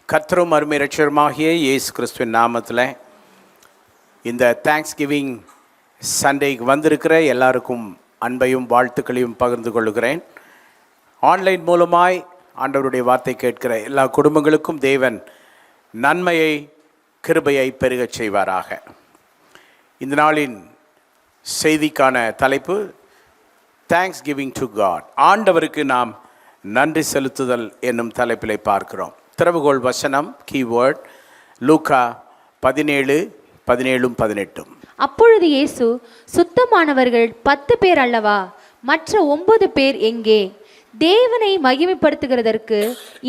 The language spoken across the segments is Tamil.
கர்த்தரும் அருமை இரட்சகருமாகிய இயேசு கிறிஸ்துவின் நாமத்தில் இந்த தேங்க்ஸ் கிவிங் சண்டேக்கு வந்திருக்கிற எல்லாருக்கும் அன்பையும் வாழ்த்துக்களையும் பகிர்ந்து கொள்கிறேன். ஆன்லைன் மூலமாய் ஆண்டவருடைய வார்த்தை கேட்கிற எல்லா குடும்பங்களுக்கும் தேவன் நன்மையை கிருபையை பெருகச் செய்வாராக. இந்த நாளின் செய்திக்கான தலைப்பு தேங்க்ஸ் கிவிங் டு காட். ஆண்டவருக்கு நாம் நன்றி செலுத்துதல் என்னும் தலைப்பிலை பார்க்கிறோம். திறவுகோள் வசனம் கீவேர்ட் லூக்கா 17:17-18. அப்பொழுது இயேசு, சுத்தமானவர்கள் 10 பேர் அல்லவா, மற்ற 9 பேர் எங்கே? தேவனை மகிமைப்படுத்துகிறதற்கு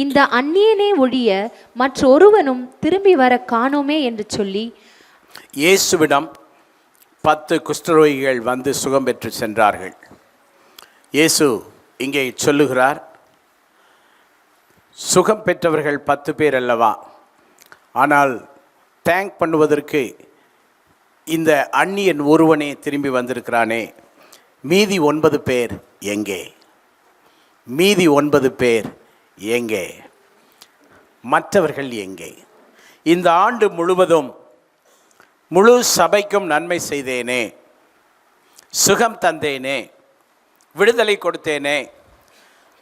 இந்த அந்நியனே ஒழிய மற்ற ஒருவனும் திரும்பி வர காணோமே என்று சொல்லி இயேசுவிடம் 10 குஷ்டரோகிகள் வந்து சுகம் பெற்று சென்றார்கள். இயேசு இங்கே சொல்லுகிறார், சுகம் பெற்றவர்கள் 10 பேர் அல்லவா, ஆனால் தேங்க் பண்ணுவதற்கு இந்த அந்நியன் ஒருவனே திரும்பி வந்திருக்கிறானே, மீதி 9 பேர் எங்கே? மீதி 9 பேர் எங்கே? மற்றவர்கள் எங்கே? இந்த ஆண்டு முழுவதும் முழு சபைக்கும் நன்மை செய்தேனே, சுகம் தந்தேனே, விடுதலை கொடுத்தேனே,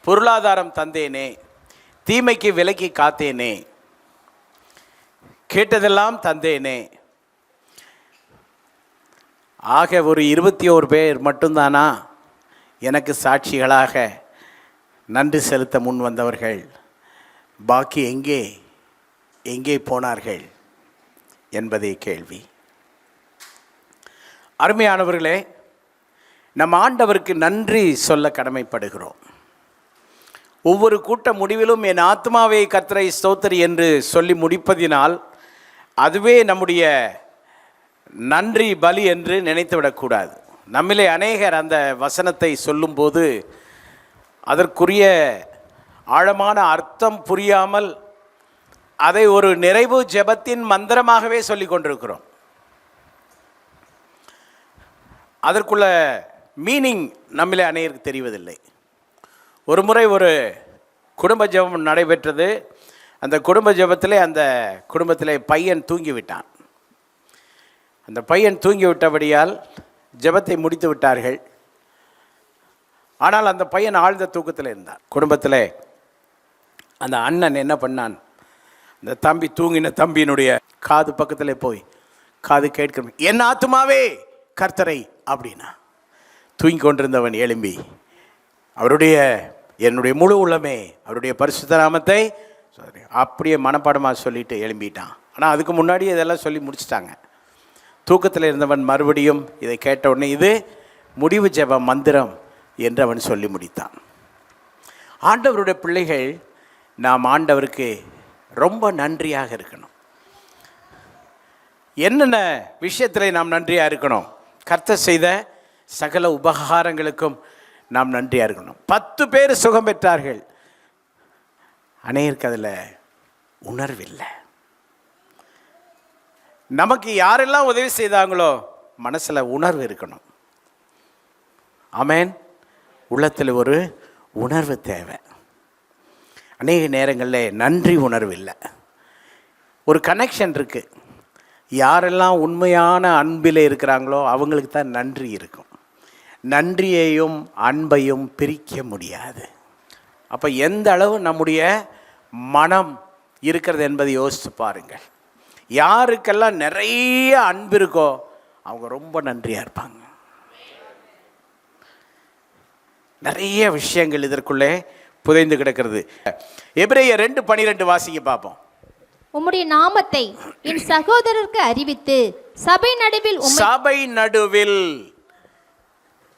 பொருளாதாரம் தந்தேனே, தீமைக்கு விலக்கி காத்தேனே, கேட்டதெல்லாம் தந்தேனே, ஆக ஒரு 21 பேர் மட்டும்தானா எனக்கு சாட்சிகளாக நன்றி செலுத்த முன் வந்தவர்கள்? பாக்கி எங்கே எங்கே போனார்கள் என்பதே கேள்வி. அருமையானவர்களே, நம் ஆண்டவருக்கு நன்றி சொல்ல கடமைப்படுகிறோம். ஒவ்வொரு கூட்ட முடிவிலும் என் ஆத்மாவை கர்த்தரை ஸ்தோத்திரி என்று சொல்லி முடிப்பதினால் அதுவே நம்முடைய நன்றி பலி என்று நினைத்துவிடக்கூடாது. நம்மிலே அநேகர் அந்த வசனத்தை சொல்லும்போது அதற்குரிய ஆழமான அர்த்தம் புரியாமல் அதை ஒரு நிறைவு ஜெபத்தின் மந்திரமாகவே சொல்லி கொண்டிருக்கிறோம். அதற்குள்ள மீனிங் நம்மிலே அநேகருக்கு தெரிவதில்லை. ஒரு முறை ஒரு குடும்ப ஜெபம் நடைபெற்றது. அந்த குடும்ப ஜெபத்திலே அந்த குடும்பத்திலே பையன் தூங்கிவிட்டான். அந்த பையன் தூங்கிவிட்டபடியால் ஜெபத்தை முடித்து விட்டார்கள். ஆனால் அந்த பையன் ஆழ்ந்த தூக்கத்தில் இருந்தான். குடும்பத்தில் அந்த அண்ணன் என்ன பண்ணான், அந்த தம்பி தூங்கின தம்பியினுடைய காது பக்கத்தில் போய் காது கேட்க, என் ஆத்துமாவே கர்த்தரை அப்படின்னா. தூங்கி கொண்டிருந்தவன் எழும்பி என்னுடைய முழு உள்ளமே அவருடைய பரிசுத்த நாமத்தை அப்படியே மனப்பாடமாக சொல்லிட்டு எழும்பிட்டான். ஆனால் அதுக்கு முன்னாடி இதெல்லாம் சொல்லி முடிச்சிட்டாங்க. தூக்கத்தில் இருந்தவன் மறுபடியும் இதை கேட்ட உடனே இது முடிவு ஜெப மந்திரம் என்று அவன் சொல்லி முடித்தான். ஆண்டவருடைய பிள்ளைகள் நாம் ஆண்டவருக்கு ரொம்ப நன்றியாக இருக்கணும். என்னென்ன விஷயத்தில் நாம் நன்றியாக இருக்கணும்? கர்த்தர் செய்த சகல உபகாரங்களுக்கும் நாம் நன்றியாக இருக்கணும். 10 பேர் சுகம் பெற்றார்கள். அநேகருக்கு அதில் உணர்வில்லை. நமக்கு யாரெல்லாம் உதவி செய்தாங்களோ மனசில் உணர்வு இருக்கணும். ஆமென். உள்ளத்தில் ஒரு உணர்வு தேவை. அநேக நேரங்களில் நன்றி உணர்வு இல்லை. ஒரு கனெக்ஷன் இருக்குது. யாரெல்லாம் உண்மையான அன்பில் இருக்கிறாங்களோ அவங்களுக்கு தான் நன்றி இருக்கும். நன்றியையும் அன்பையும் பிரிக்க முடியாது. அப்போ எந்த அளவு நம்முடைய மனம் இருக்கிறது என்பதை யோசித்து பாருங்கள். யாருக்கெல்லாம் நிறைய அன்பு இருக்கோ அவங்க ரொம்ப நன்றியாக இருப்பாங்க. நிறைய விஷயங்கள் இதற்குள்ளே புதைந்து கிடக்கிறது. எபிரேயர் 2:12 வாசிக்க பார்ப்போம். உம்முடைய நாமத்தை என் சகோதரருக்கு அறிவித்து சபை நடுவில்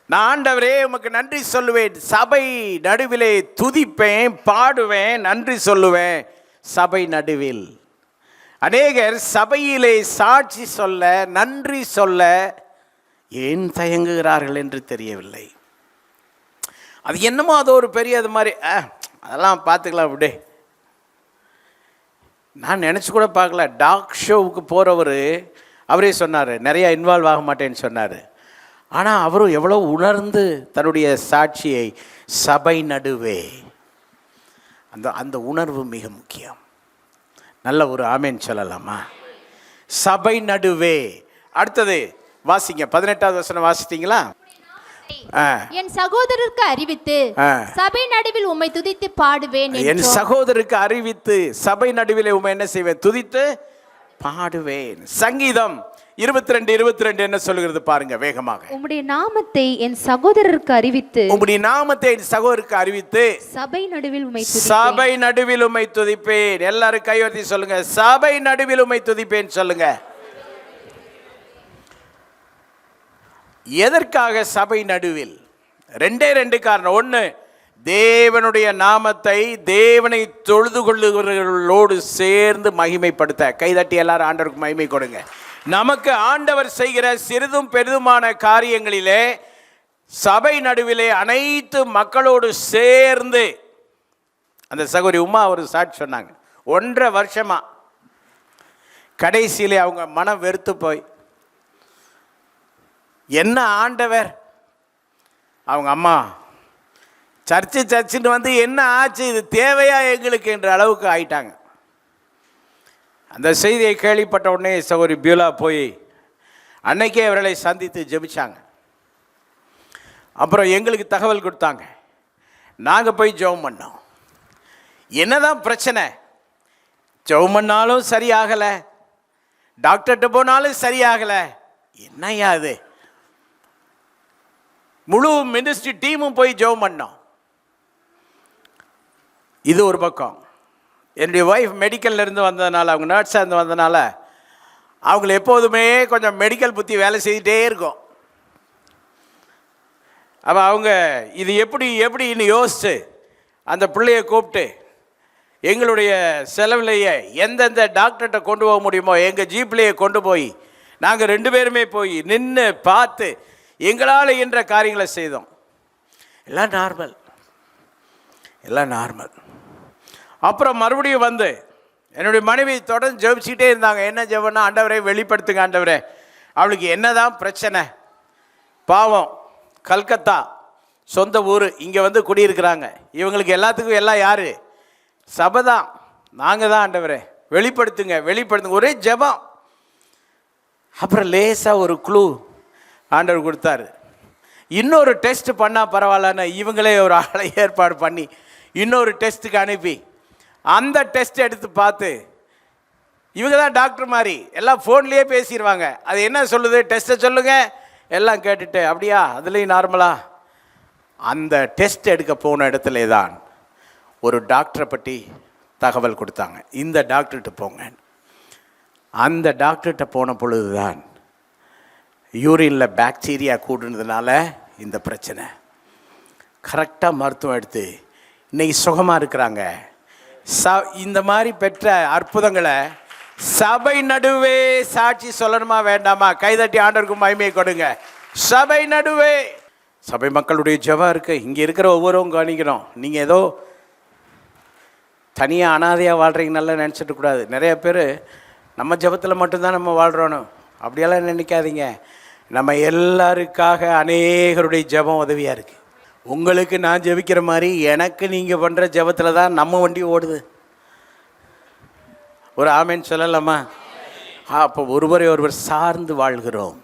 நான் ஆண்டவரே உமக்கு நன்றி சொல்லுவேன். சபை நடுவிலே துதிப்பேன், பாடுவேன், நன்றி சொல்லுவேன். சபை நடுவில் அநேகர் சபையிலே சாட்சி சொல்ல, நன்றி சொல்ல ஏன் தயங்குகிறார்கள் என்று தெரியவில்லை. அது என்னமோ அது ஒரு பெரிய அது மாதிரி அதெல்லாம் பார்த்துக்கலாம் விடு. நான் நினச்சி கூட பார்க்கல. டாக் ஷோவுக்கு போகிறவர் அவரே சொன்னார், நிறையா இன்வால்வ் ஆக மாட்டேன்னு சொன்னார். ஆனால் அவரும் எவ்வளோ உணர்ந்து தன்னுடைய சாட்சியை சபை நடுவே அந்த உணர்வு மிக முக்கியம். நல்ல ஒரு ஆமேன் சொல்லலாமா? சபை நடுவே. அடுத்தது வாசிங்க, 18வது வசனம் வாசித்தீங்களா? என் சகோதரருக்கு அறிவித்து சபை நடுவில் உம்மை துதித்து பாடுவேன். என் சகோதரருக்கு அறிவித்து சபை நடுவில் உம்மை என்ன செய்வேன்? துதித்து பாடுவேன். சங்கீதம் 22:22 என்ன சொல்கிறது பாருங்க வேகமாக. உம்முடைய நாமத்தை என் சகோதரருக்கு அறிவித்து, உம்முடைய நாமத்தை என் சகோதரருக்கு அறிவித்து சபை நடுவில் உம்மை துதிப்பேன். சபை நடுவில் உம்மை துதிப்பேன். எல்லாரும் கையொத்தி சொல்லுங்க, சபை நடுவில் உம்மை துதிப்பேன் சொல்லுங்க. எதற்காக சபை நடுவில்? ரெண்டு காரணம். ஒன்று, தேவனுடைய நாமத்தை தேவனை தொழுது கொள்ளுகிறவர்களோடு சேர்ந்து மகிமைப்படுத்த. கைதட்டி எல்லாரும் ஆண்டவருக்கு மகிமை கொடுங்க. நமக்கு ஆண்டவர் செய்கிற சிறிதும் பெரிதுமான காரியங்களிலே சபை நடுவிலே அனைத்து மக்களோடு சேர்ந்து, அந்த சகோதரி உமா ஒரு சாட்சி சொன்னாங்க, 1.5 வருஷமா கடைசியிலே அவங்க மனம் வெறுத்து போய், என்ன ஆண்டவர், அவங்க அம்மா சர்ச்சுன்னு வந்து என்ன ஆச்சு, இது தேவையா எங்களுக்கு என்ற அளவுக்கு ஆயிட்டாங்க. அந்த செய்தியை கேள்விப்பட்ட உடனே சகோதரி பியூலா போய் அன்னைக்கே அவர்களை சந்தித்து ஜெபிச்சாங்க. அப்புறம் எங்களுக்கு தகவல் கொடுத்தாங்க. நாங்கள் போய் ஜெபம் பண்ணோம். என்னதான் பிரச்சனை? ஜெபம் பண்ணாலும் சரியாகலை, டாக்டர்கிட்ட போனாலும் சரியாகலை. என்னையா அது? முழு மினிஸ்ட்ரி டீமும் போய் ஜெபம் பண்ணோம். இது ஒரு பக்கம். என்னுடைய ஒய்ஃப் மெடிக்கல்ல இருந்து வந்ததுனால, அவங்க நர்ஸாக இருந்து வந்ததுனால அவங்கள எப்போதுமே கொஞ்சம் மெடிக்கல் புத்தி வேலை செய்துகிட்டே இருக்கும். அப்போ அவங்க இது எப்படின்னு யோசித்து அந்த பிள்ளையை கூப்பிட்டு எங்களுடைய செலவுலையே எந்தெந்த டாக்டர்கிட்ட கொண்டு போக முடியுமோ எங்கள் ஜீப்லேயே கொண்டு போய் நாங்கள் 2 பேருமே போய் நின்று பார்த்து எங்களால் என்ற காரியங்களை செய்தோம். எல்லாம் நார்மல். அப்புறம் மறுபடியும் வந்து என்னுடைய மனைவி தொடர்ந்து ஜெபிச்சுக்கிட்டே இருந்தாங்க. என்ன ஜெபம்னா, ஆண்டவரை வெளிப்படுத்துங்க ஆண்டவரே, அவளுக்கு என்னதான் பிரச்சனை, பாவம் கல்கத்தா சொந்த ஊர், இங்கே வந்து குடியிருக்கிறாங்க. இவங்களுக்கு எல்லாத்துக்கும் எல்லாம் யார்? சபை தான், நாங்கள் தான். ஆண்டவரே வெளிப்படுத்துங்க, ஒரே ஜெபம். அப்புறம் லேசாக ஒரு க்ளூ ஆண்டவர் கொடுத்தாரு. இன்னொரு டெஸ்ட் பண்ணால் பரவாயில்லன்னு இவங்களே ஒரு ஆளை ஏற்பாடு பண்ணி இன்னொரு டெஸ்ட்டுக்கு அனுப்பி அந்த டெஸ்ட் எடுத்து பார்த்து, இவங்க தான் டாக்டர் மாதிரி எல்லாம் ஃபோன்லேயே பேசிடுவாங்க. அது என்ன சொல்லுது, டெஸ்ட்டை சொல்லுங்கள் எல்லாம் கேட்டுட்டு, அப்படியா அதுலேயும் நார்மலா? அந்த டெஸ்ட் எடுக்க போன இடத்துல தான் ஒரு டாக்டரை பற்றி தகவல் கொடுத்தாங்க. இந்த டாக்டர்கிட்ட போங்க. அந்த டாக்டர்கிட்ட போன பொழுது தான் யூரினில் பாக்டீரியா கூடுனதுனால இந்த பிரச்சனை. கரெக்டாக மருத்துவம் எடுத்து இன்னைக்கு சுகமாக இருக்கிறாங்க. இந்த மாதிரி பெற்ற அற்புதங்களை சபை நடுவே சாட்சி சொல்லணுமா வேண்டாமா? கைதட்டி ஆண்டவருக்கு மகிமையை கொடுங்க. சபை நடுவே சபை மக்களுடைய ஜெபம் இருக்குது. இங்கே இருக்கிற ஒவ்வொருவரும் கவனிக்கிறோம். நீங்கள் ஏதோ தனியாக அனாதையாக வாழ்கிறீங்கன்னால நினச்சிட்டு கூடாது. நிறைய பேர் நம்ம ஜெபத்தில் மட்டும்தான் நம்ம வாழ்கிறோன்னு அப்படியெல்லாம் நினைக்காதீங்க. நம்ம எல்லாருக்காக அநேகருடைய ஜெபம் உதவியாக இருக்குது. உங்களுக்கு நான் ஜெபிக்கிற மாதிரி எனக்கு நீங்கள் பண்ணுற ஜெபத்தில் தான் நம்ம வண்டி ஓடுது. ஒரு ஆமேன்னு சொல்லலாமா? அப்போ ஒருவர் சார்ந்து வாழ்கிறோம்.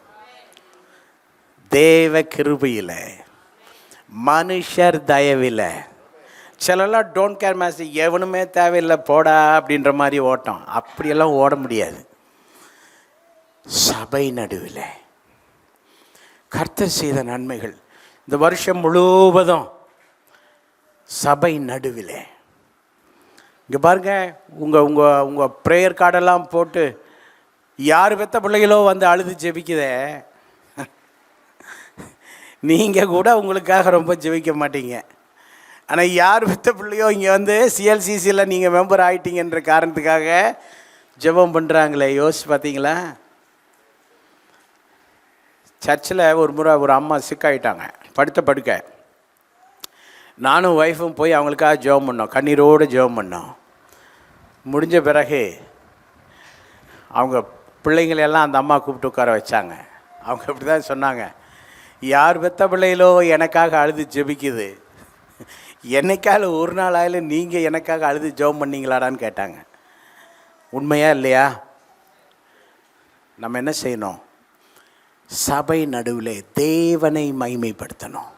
தேவ கிருபையில், மனுஷர் தயவில். சிலலாம் டோன்ட் கேர் மேஸ், எவனுமே தேவையில்லை போடா அப்படின்ற மாதிரி ஓட்டம். அப்படியெல்லாம் ஓட முடியாது. சபை நடுவில் கர்த்தர் செய்த நன்மைகள் இந்த வருஷம் முழுவதும் சபை நடுவில். இங்கே பாருங்க, உங்கள் ப்ரேயர் கார்டெல்லாம் போட்டு யார் பெற்ற பிள்ளைகளோ வந்து அழுது ஜெபிக்குதே, நீங்கள் கூட உங்களுக்காக ரொம்ப ஜெபிக்க மாட்டீங்க. ஆனால் யார் பெற்ற பிள்ளையோ இங்கே வந்து சிஎல்சிசியில் நீங்கள் மெம்பர் ஆகிட்டீங்கன்ற காரணத்துக்காக ஜெபம் பண்ணுறாங்களே, யோசிச்சு பார்த்தீங்களா? சர்ச்சில் ஒரு முறை ஒரு அம்மா சிக்காயிட்டாங்க, படுக்க. நானும் ஒய்ஃபும் போய் அவங்களுக்காக ஜெபம் பண்ணோம், கண்ணீரோடு ஜெபம் பண்ணோம். முடிஞ்ச பிறகு அவங்க பிள்ளைங்களெல்லாம் அந்த அம்மா கூப்பிட்டு உட்கார வச்சாங்க. அவங்க இப்படி தான் சொன்னாங்க, யார் பெற்ற பிள்ளைகளோ எனக்காக அழுது ஜெபிக்குது, என்னைக்கால ஒரு நாள் ஆயிலும் நீங்கள் எனக்காக அழுது ஜெபம் பண்ணிங்களாடான்னு கேட்டாங்க. உண்மையா இல்லையா? நம்ம என்ன செய்யணும்? சபை நடுவில் தேவனை மகிமைப்படுத்தணும்.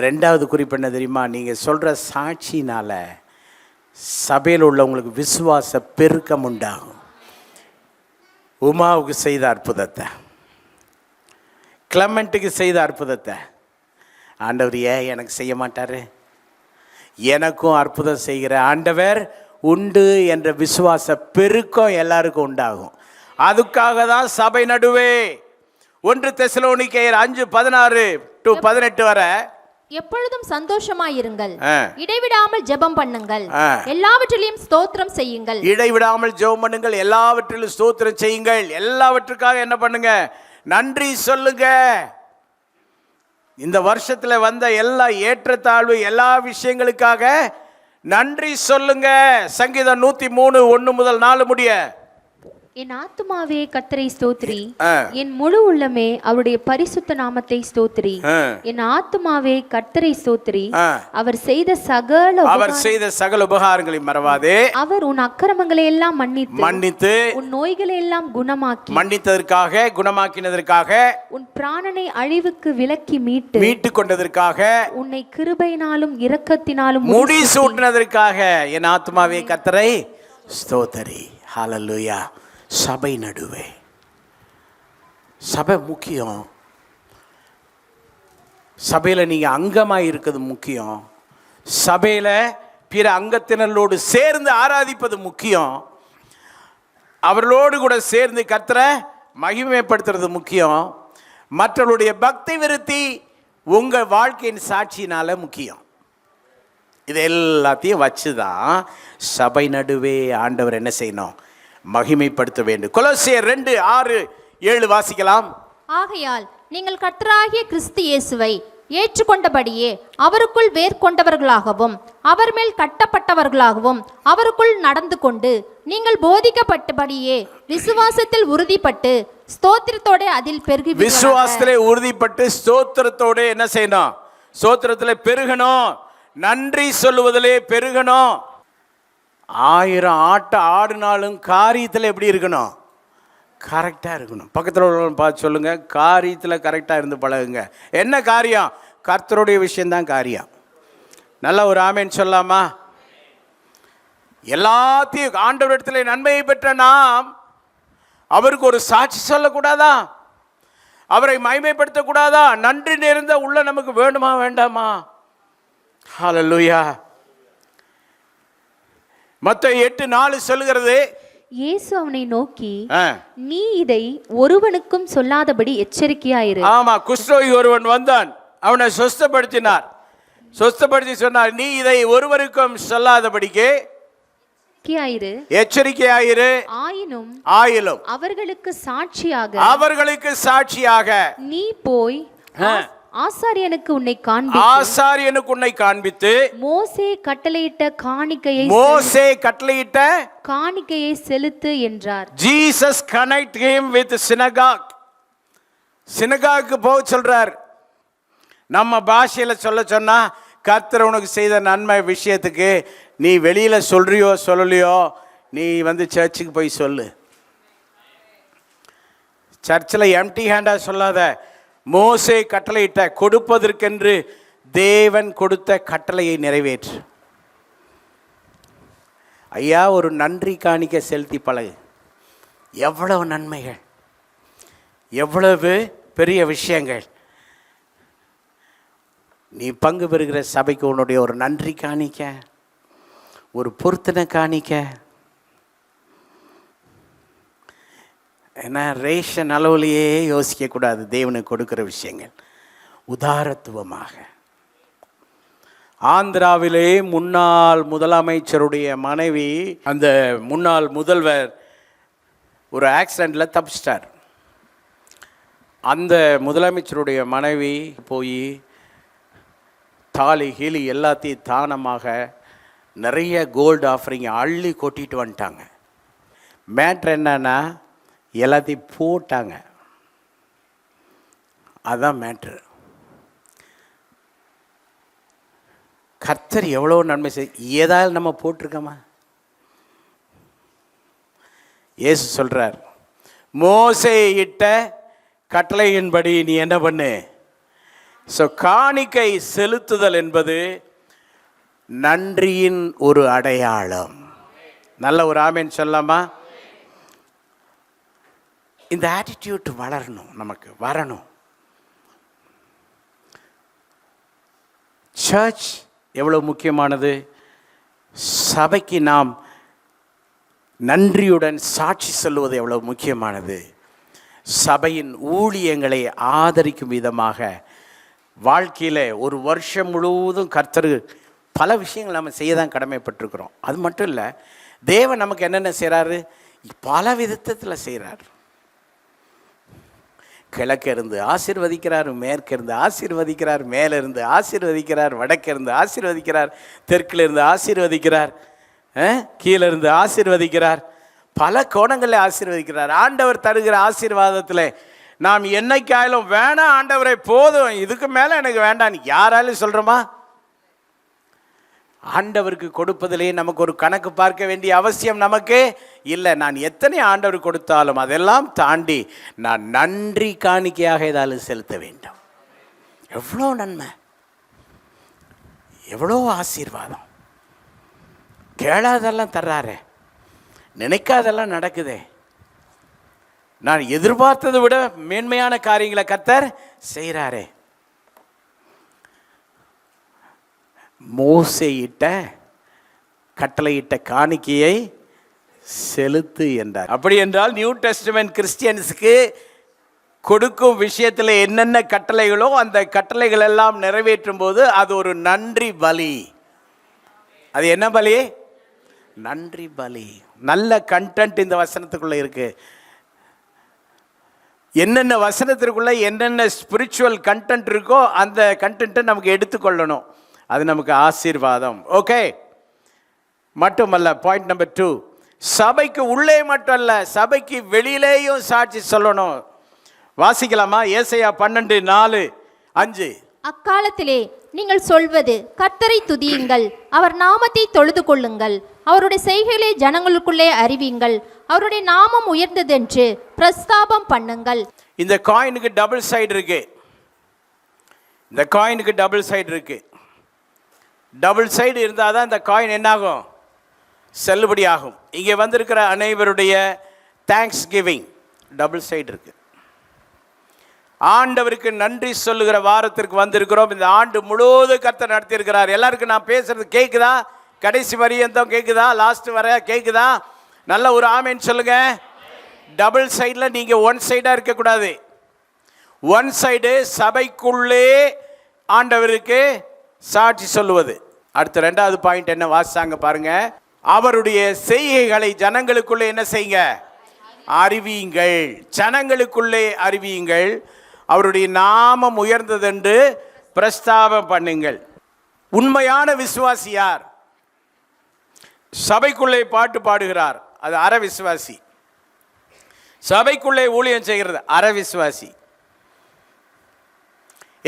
ரெண்டாவது குறிப்பு என்ன தெரியுமா? நீங்கள் சொல்கிற சாட்சினால் சபையில் உள்ளவங்களுக்கு விசுவாச பெருக்கம் உண்டாகும். உமாவுக்கு செய்த அற்புதத்தை, கிளமெண்ட்டுக்கு செய்த அற்புதத்தை ஆண்டவர் ஏன் எனக்கு செய்ய மாட்டார்? எனக்கும் அற்புதம் செய்கிற ஆண்டவர் உண்டு என்ற விசுவாச பெருக்கம் எல்லாருக்கும் உண்டாகும். அதுக்காக தான் சபை நடுவே 1 தெசலோனிக்கேயர் 5:16-18 வரை எப்பொழுதும் சந்தோஷமாயிருங்கள், இடைவிடாமல் ஜெபம் பண்ணுங்கள், எல்லாவற்றிலும் ஸ்தோத்திரம் செய்யுங்கள். இடைவிடாமல் ஜெபம் பண்ணுங்கள், எல்லாவற்றிலும் ஸ்தோத்திரம் செய்யுங்கள். எல்லாவற்றுக்காக என்ன பண்ணுங்க? நன்றி சொல்லுங்க. இந்த வருஷத்துல வந்த எல்லா ஏற்றத்தாழ்வு, எல்லா விஷயங்களுக்காக நன்றி சொல்லுங்க. சங்கீதம் 103:1-4 முடிய. என் ஆத்துமாவே கர்த்தரை ஸ்தோத்திரி, என் முழு உள்ளமே அவருடைய பரிசுத்த நாமத்தை ஸ்தோத்திரி. என் ஆத்துமாவே கர்த்தரை ஸ்தோத்திரி, அவர் செய்த சகல உபகாரங்களை மறவாதே. அவர் உன் அக்கிரமங்களை எல்லாம் மன்னித்து உன் நோய்களை எல்லாம் குணமாக்கினதற்காக உன் பிராணனை அழிவுக்கு விலக்கி மீட்டு கொண்டதற்காக உன்னை கிருபையினாலும் இரக்கத்தினாலும் முடிசூட்டினதற்காக என் ஆத்துமாவே கர்த்தரை ஸ்தோத்திரி. ஹல்லேலூயா. சபை நடுவே சபை முக்கியம். சபையில் நீங்கள் அங்கமாக இருக்கிறது முக்கியம். சபையில் பிற அங்கத்தினரோடு சேர்ந்து ஆராதிப்பது முக்கியம். அவர்களோடு கூட சேர்ந்து கர்த்தரை மகிமைப்படுத்துறது முக்கியம். மற்றவர்களுடைய பக்தி விருத்தி உங்கள் வாழ்க்கையின் சாட்சியினால முக்கியம். இது எல்லாத்தையும் வச்சு தான் சபை நடுவே ஆண்டவர் என்ன செய்யணும்? மகிமைப்படுத்த வேண்டும். கொலோசியர் 2:6-7 வாசிக்கலாம். ஆகையால் நீங்கள் கர்த்தராகிய கிறிஸ்து இயேசுவை ஏற்றுக்கொண்டபடியே அவருக்குள் வேர்கொண்டவர்களாகவும் அவர் மேல் கட்டப்பட்டவர்களாகவும் அவருக்குள் நடந்து கொண்டு நீங்கள் போதிக்கப்பட்டபடியே விசுவாசத்தில் உறுதிப்பட்டு ஸ்தோத்திரத்தோட அதில் பெருகி. விசுவாசத்திலே உறுதிப்பட்டு ஸ்தோத்திரத்தோட என்ன செய்யணும்? ஸ்தோத்திரத்திலே பெருகணும். நன்றி சொல்லுவதிலே பெருகணும். 1000 ஆட்டை ஆடினாலும் காரியத்தில் எப்படி இருக்கணும்? கரெக்டாக இருக்கணும். பக்கத்தில் உள்ளவங்க பார்த்து சொல்லுங்க, காரியத்தில் கரெக்டாக இருந்து பழகுங்க. என்ன காரியம்? கர்த்தருடைய விஷயந்தான் காரியம். நல்ல ஒரு ஆமேன் சொல்லாமா? எல்லாத்தையும் ஆண்டவரிடத்தில் நன்மையை பெற்ற நாம் அவருக்கு ஒரு சாட்சி சொல்லக்கூடாதா? அவரை மகிமைப்படுத்தக்கூடாதா? நன்றி நிறைந்த உள்ள நமக்கு வேண்டுமா வேண்டாமா? ஹல்லேலூயா. மத்தேயு 8:4 சொல்லுகிறது, இயேசு அவனை நோக்கி, நீ இதை ஒருவனுக்கும் சொல்லாதபடி எச்சரிக்கையாயிரு. ஆமா, குஷ்டரோகி ஒருவன் வந்தான், அவனை சொஸ்தப்படுத்தினார். சொஸ்தப்படுத்தி சொன்னார், நீ இதை ஒருவருக்கும் சொல்லாதபடிக்கு எச்சரிக்கையாயிரு. ஆயினும் அவர்களுக்கு சாட்சியாக நீ போய் ஆசாரியனுக்கு உன்னை காண்பித்து மோசே கட்டளையிட்ட காணிக்கையை செலுத்து என்றார். Jesus connect him with synagogue. சினகாக்கு போக சொல்றார். நம்ம பாஷையில சொன்னா, கர்த்தர் உனக்கு செய்த நன்மை விஷயத்துக்கு நீ வெளியில சொல்றியோ சொல்லலையோ, நீ சர்ச்சுக்கு போய் சொல்லு. சர்ச்சில் எம்டி ஹேண்டா சொல்லாத. மோசே கட்டளையிட்ட கொடுப்பதற்கென்று தேவன் கொடுத்த கட்டளையை நிறைவேற்று. ஐயா, ஒரு நன்றி காணிக்க செலுத்தி பழகு. எவ்வளவு நன்மைகள், எவ்வளவு பெரிய விஷயங்கள். நீ பங்கு பெறுகிற சபைக்கு உன்னுடைய ஒரு நன்றி காணிக்க, ஒரு பொருத்தனை காணிக்க. ஏன்னா ரேஷன் அளவுலையே யோசிக்கக்கூடாது. தேவனுக்கு கொடுக்குற விஷயங்கள் உதாரத்துவமாக. ஆந்திராவிலே முன்னாள் முதலமைச்சருடைய மனைவி, அந்த முன்னாள் முதல்வர் ஒரு ஆக்சிடெண்ட்டில் தப்பிச்சிட்டார். அந்த முதலமைச்சருடைய மனைவி போய் தாலி கீழி எல்லாத்தையும் தானமாக நிறைய கோல்டு ஆஃபரிங் அள்ளி கொட்டிட்டு வந்துட்டாங்க. மேட்ரு என்னன்னா, எல்லாத்தையும் போட்டாங்க. அதுதான் மேட்ரு. கர்த்தர் எவ்வளோ நன்மை ஏதாவது நம்ம போட்டிருக்கோமா? இயேசு சொல்றார், மோசே இட்ட கட்டளையின்படி நீ என்ன பண்ணு. ஸோ காணிக்கை செலுத்துதல் என்பது நன்றியின் ஒரு அடையாளம். நல்ல ஒரு ஆமேன் சொல்லாமா? இந்த ஆட்டிடியூட் வளரணும், நமக்கு வரணும். சர்ச் எவ்வளோ முக்கியமானது. சபைக்கு நாம் நன்றியுடன் சாட்சி சொல்லுவது எவ்வளோ முக்கியமானது. சபையின் ஊழியங்களை ஆதரிக்கும் விதமாக வாழ்க்கையில் ஒரு வருஷம் முழுவதும் கர்த்தர் பல விஷயங்கள் நம்ம செய்ய தான் கடமைப்பட்டிருக்கிறோம். அது மட்டும் இல்லை, தேவன் நமக்கு என்னென்ன செய்கிறாரு, பல விதத்தில் செய்கிறார். கிழக்கு இருந்து ஆசீர்வதிக்கிறார், மேற்கு இருந்து ஆசீர்வதிக்கிறார், மேலே இருந்து ஆசீர்வதிக்கிறார், வடக்கு இருந்து ஆசீர்வதிக்கிறார், தெற்கில் இருந்து ஆசீர்வதிக்கிறார், கீழே இருந்து ஆசீர்வதிக்கிறார், பல கோணங்களில் ஆசீர்வதிக்கிறார். ஆண்டவர் தருகிற ஆசீர்வாதத்தில் நாம் என்னைக்காயிலும் வேணாம் ஆண்டவரை போதும், இதுக்கு மேலே எனக்கு வேண்டாம் யாராலும் சொல்கிறோமா? ஆண்டவருக்கு கொடுப்பதிலே நமக்கு ஒரு கணக்கு பார்க்க வேண்டிய அவசியம் நமக்கு இல்லை. நான் எத்தனை ஆண்டவர் கொடுத்தாலும் அதெல்லாம் தாண்டி நான் நன்றி காணிக்கையாக ஏதாவது செலுத்த வேண்டும். எவ்வளோ நன்மை, எவ்வளோ ஆசீர்வாதம். கேளாதெல்லாம் தர்றாரே, நினைக்காதெல்லாம் நடக்குதே. நான் எதிர்பார்த்ததை விட மேன்மையான காரியங்களை கர்த்தர் செய்கிறாரே. மோசேயிட்ட கட்டளையிட்ட காணிக்கையை செலுத்து என்றார். அப்படி என்றால் நியூ டெஸ்டமென்ட் கிறிஸ்டியன்ஸுக்கு கொடுக்கும் விஷயத்தில் என்னென்ன கட்டளைகளோ அந்த கட்டளைகள் எல்லாம் நிறைவேற்றும் போது அது ஒரு நன்றி பலி. அது என்ன பலி? நன்றி பலி. நல்ல கண்டென்ட் இந்த வசனத்துக்குள்ள இருக்கு. என்னென்ன வசனத்திற்குள்ள என்னென்ன ஸ்பிரிச்சுவல் கண்டென்ட் இருக்கோ அந்த கண்டென்ட்டை நமக்கு எடுத்துக்கொள்ளணும். அது நமக்கு ஆசீர்வாதம். ஓகே, மட்டுமல்ல, பாயிண்ட் நம்பர் 2, சபைக்கு உள்ளே மட்டும் அல்ல, சபைக்கு வெளியிலேயும் சாட்சி சொல்லணும். வாசிக்கலாமா? ஏசாயா 12:4-5. அக்காலத்திலே நீங்கள் சொல்வது, கர்த்தரை துதியுங்கள், அவர் நாமத்தை தொழுது கொள்ளுங்கள், அவருடைய செய்கைகளை ஜனங்களுக்குள்ளே அறிவியுங்கள், அவருடைய நாமம் உயர்ந்ததென்று பிரஸ்தாபம் பண்ணுங்கள். இந்த காயினுக்கு டபுள் சைடு இருக்கு. இந்த காயினுக்கு டபுள் சைடு இருக்கு. டபுள் சைடு இருந்தால் தான் இந்த காயின் என்னாகும்? செல்லுபடி ஆகும். இங்கே வந்திருக்கிற அனைவருடைய தேங்க்ஸ் கிவிங் டபுள் சைடு இருக்கு. ஆண்டவருக்கு நன்றி சொல்லுகிற வாரத்திற்கு வந்திருக்கிறோம். இந்த ஆண்டு முழுவதும் கர்த்தர் நடத்தியிருக்கிறார். எல்லாருக்கும் நான் பேசுறது கேட்குதா? கடைசி வரியந்தம் கேட்குதா? லாஸ்ட் வர கேட்குதா? நல்ல ஒரு ஆமேன்னு சொல்லுங்க. டபுள் சைடில் நீங்கள் ஒன் சைடாக இருக்கக்கூடாது. ஒன் சைடு சபைக்குள்ளே ஆண்டவருக்கு சாட்சி சொல்லுவது. அடுத்த 2வது பாயிண்ட் என்ன வாசிச்சாங்க பாருங்க. அவருடைய செய்கைகளை ஜனங்களுக்குள்ளே என்ன செய்யுங்க? அறிவியுங்கள். ஜனங்களுக்குள்ளே அறிவியுங்கள். அவருடைய நாமம் உயர்ந்ததென்று பிரஸ்தாபம் பண்ணுங்கள். உண்மையான விசுவாசி யார்? சபைக்குள்ளே பாட்டு பாடுகிறார், அது அற விசுவாசி. சபைக்குள்ளே ஊழியம் செய்கிறது அற விசுவாசி.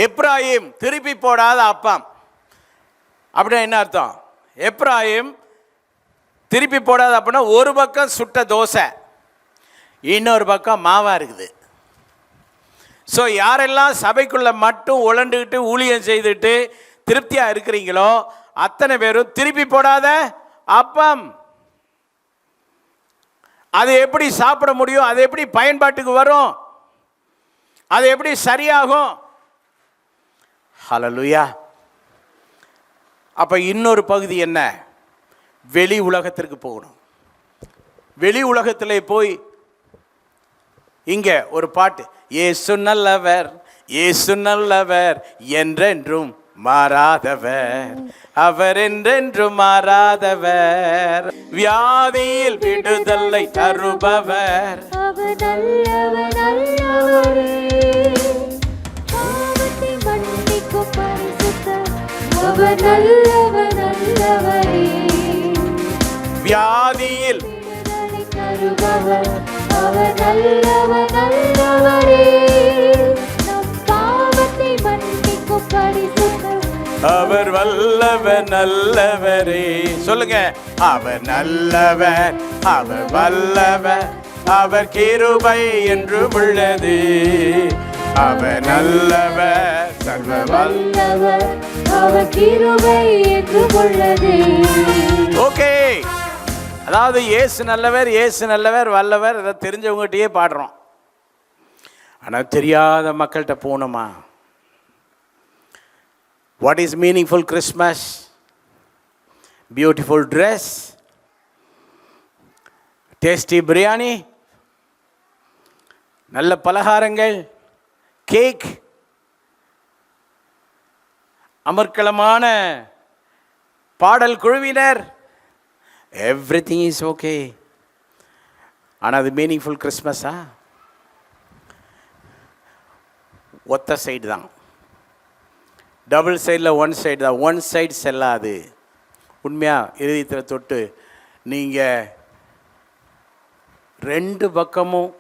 எப்ராயிம் திருப்பி போடாத அப்பம் அப்படின்னா என்ன அர்த்தம்? எப்ராயிம் திருப்பி போடாத அப்படின்னா ஒரு பக்கம் சுட்ட தோசை, இன்னொரு பக்கம் மாவா இருக்குது. ஸோ யாரெல்லாம் சபைக்குள்ள மட்டும் உழண்டுக்கிட்டு ஊழியம் செய்துட்டு திருப்தியாக இருக்கிறீங்களோ அத்தனை பேரும் திருப்பி போடாத அப்பம். அது எப்படி சாப்பிட முடியும்? அது எப்படி பயன்பாட்டுக்கு வரும்? அது எப்படி சரியாகும்? ஹல்லேலூயா. அப்போ இன்னொரு பகுதி என்ன? வெளி உலகத்திற்கு போகணும். வெளி உலகத்தில் போய் இங்கே ஒரு பாட்டு, இயேசு நல்லவர், இயேசு நல்லவர், என்றென்றும் மாறாதவர், அவர் என்றென்றும் மாறாதவர், வியாதியில் விடுதலை தருபவர், அவர் நல்லவர் நல்லவரே, பாவத்தை மன்னிக்கும் பரிசுத்தர், அவர் நல்லவர் நல்லவரே, வியாதியில் விடுதலை தருபவர், அவர் நல்லவர் நல்லவரே, நம் பாவத்தை மன்னிக்கும் பரிசுத்தர், அவர் வல்லவர் நல்லவரே. சொல்லுங்க, அவர் நல்லவர், அவர் வல்லவர், அவர் கிருபை என்றும் உள்ளது. அவர் நல்லவர், சர்வ வல்லவர், அவர் கிருபை என்றும் உள்ளது. ஓகே, அதாவது இயேசு நல்லவர், இயேசு நல்லவர், வல்லவர், இதை தெரிஞ்சவங்ககிட்டயே பாடுறோம். ஆனால் தெரியாத மக்கள்கிட்ட போகணுமா? What is meaningful Christmas? Beautiful dress, tasty biryani, நல்ல பலகாரங்கள், கேக், அமர்க்களமான பாடல் குழுவினர், எவ்ரிதிங் இஸ் ஓகே. ஆனால் அது மீனிங்ஃபுல் கிறிஸ்மஸா? ஒத்த சைடு தான், டபுள் சைடில் ஒன் சைடு தான். ஒன் சைடு செல்லாது. உண்மையாக இதயத்தில் தொட்டு நீங்கள் ரெண்டு பக்கமும்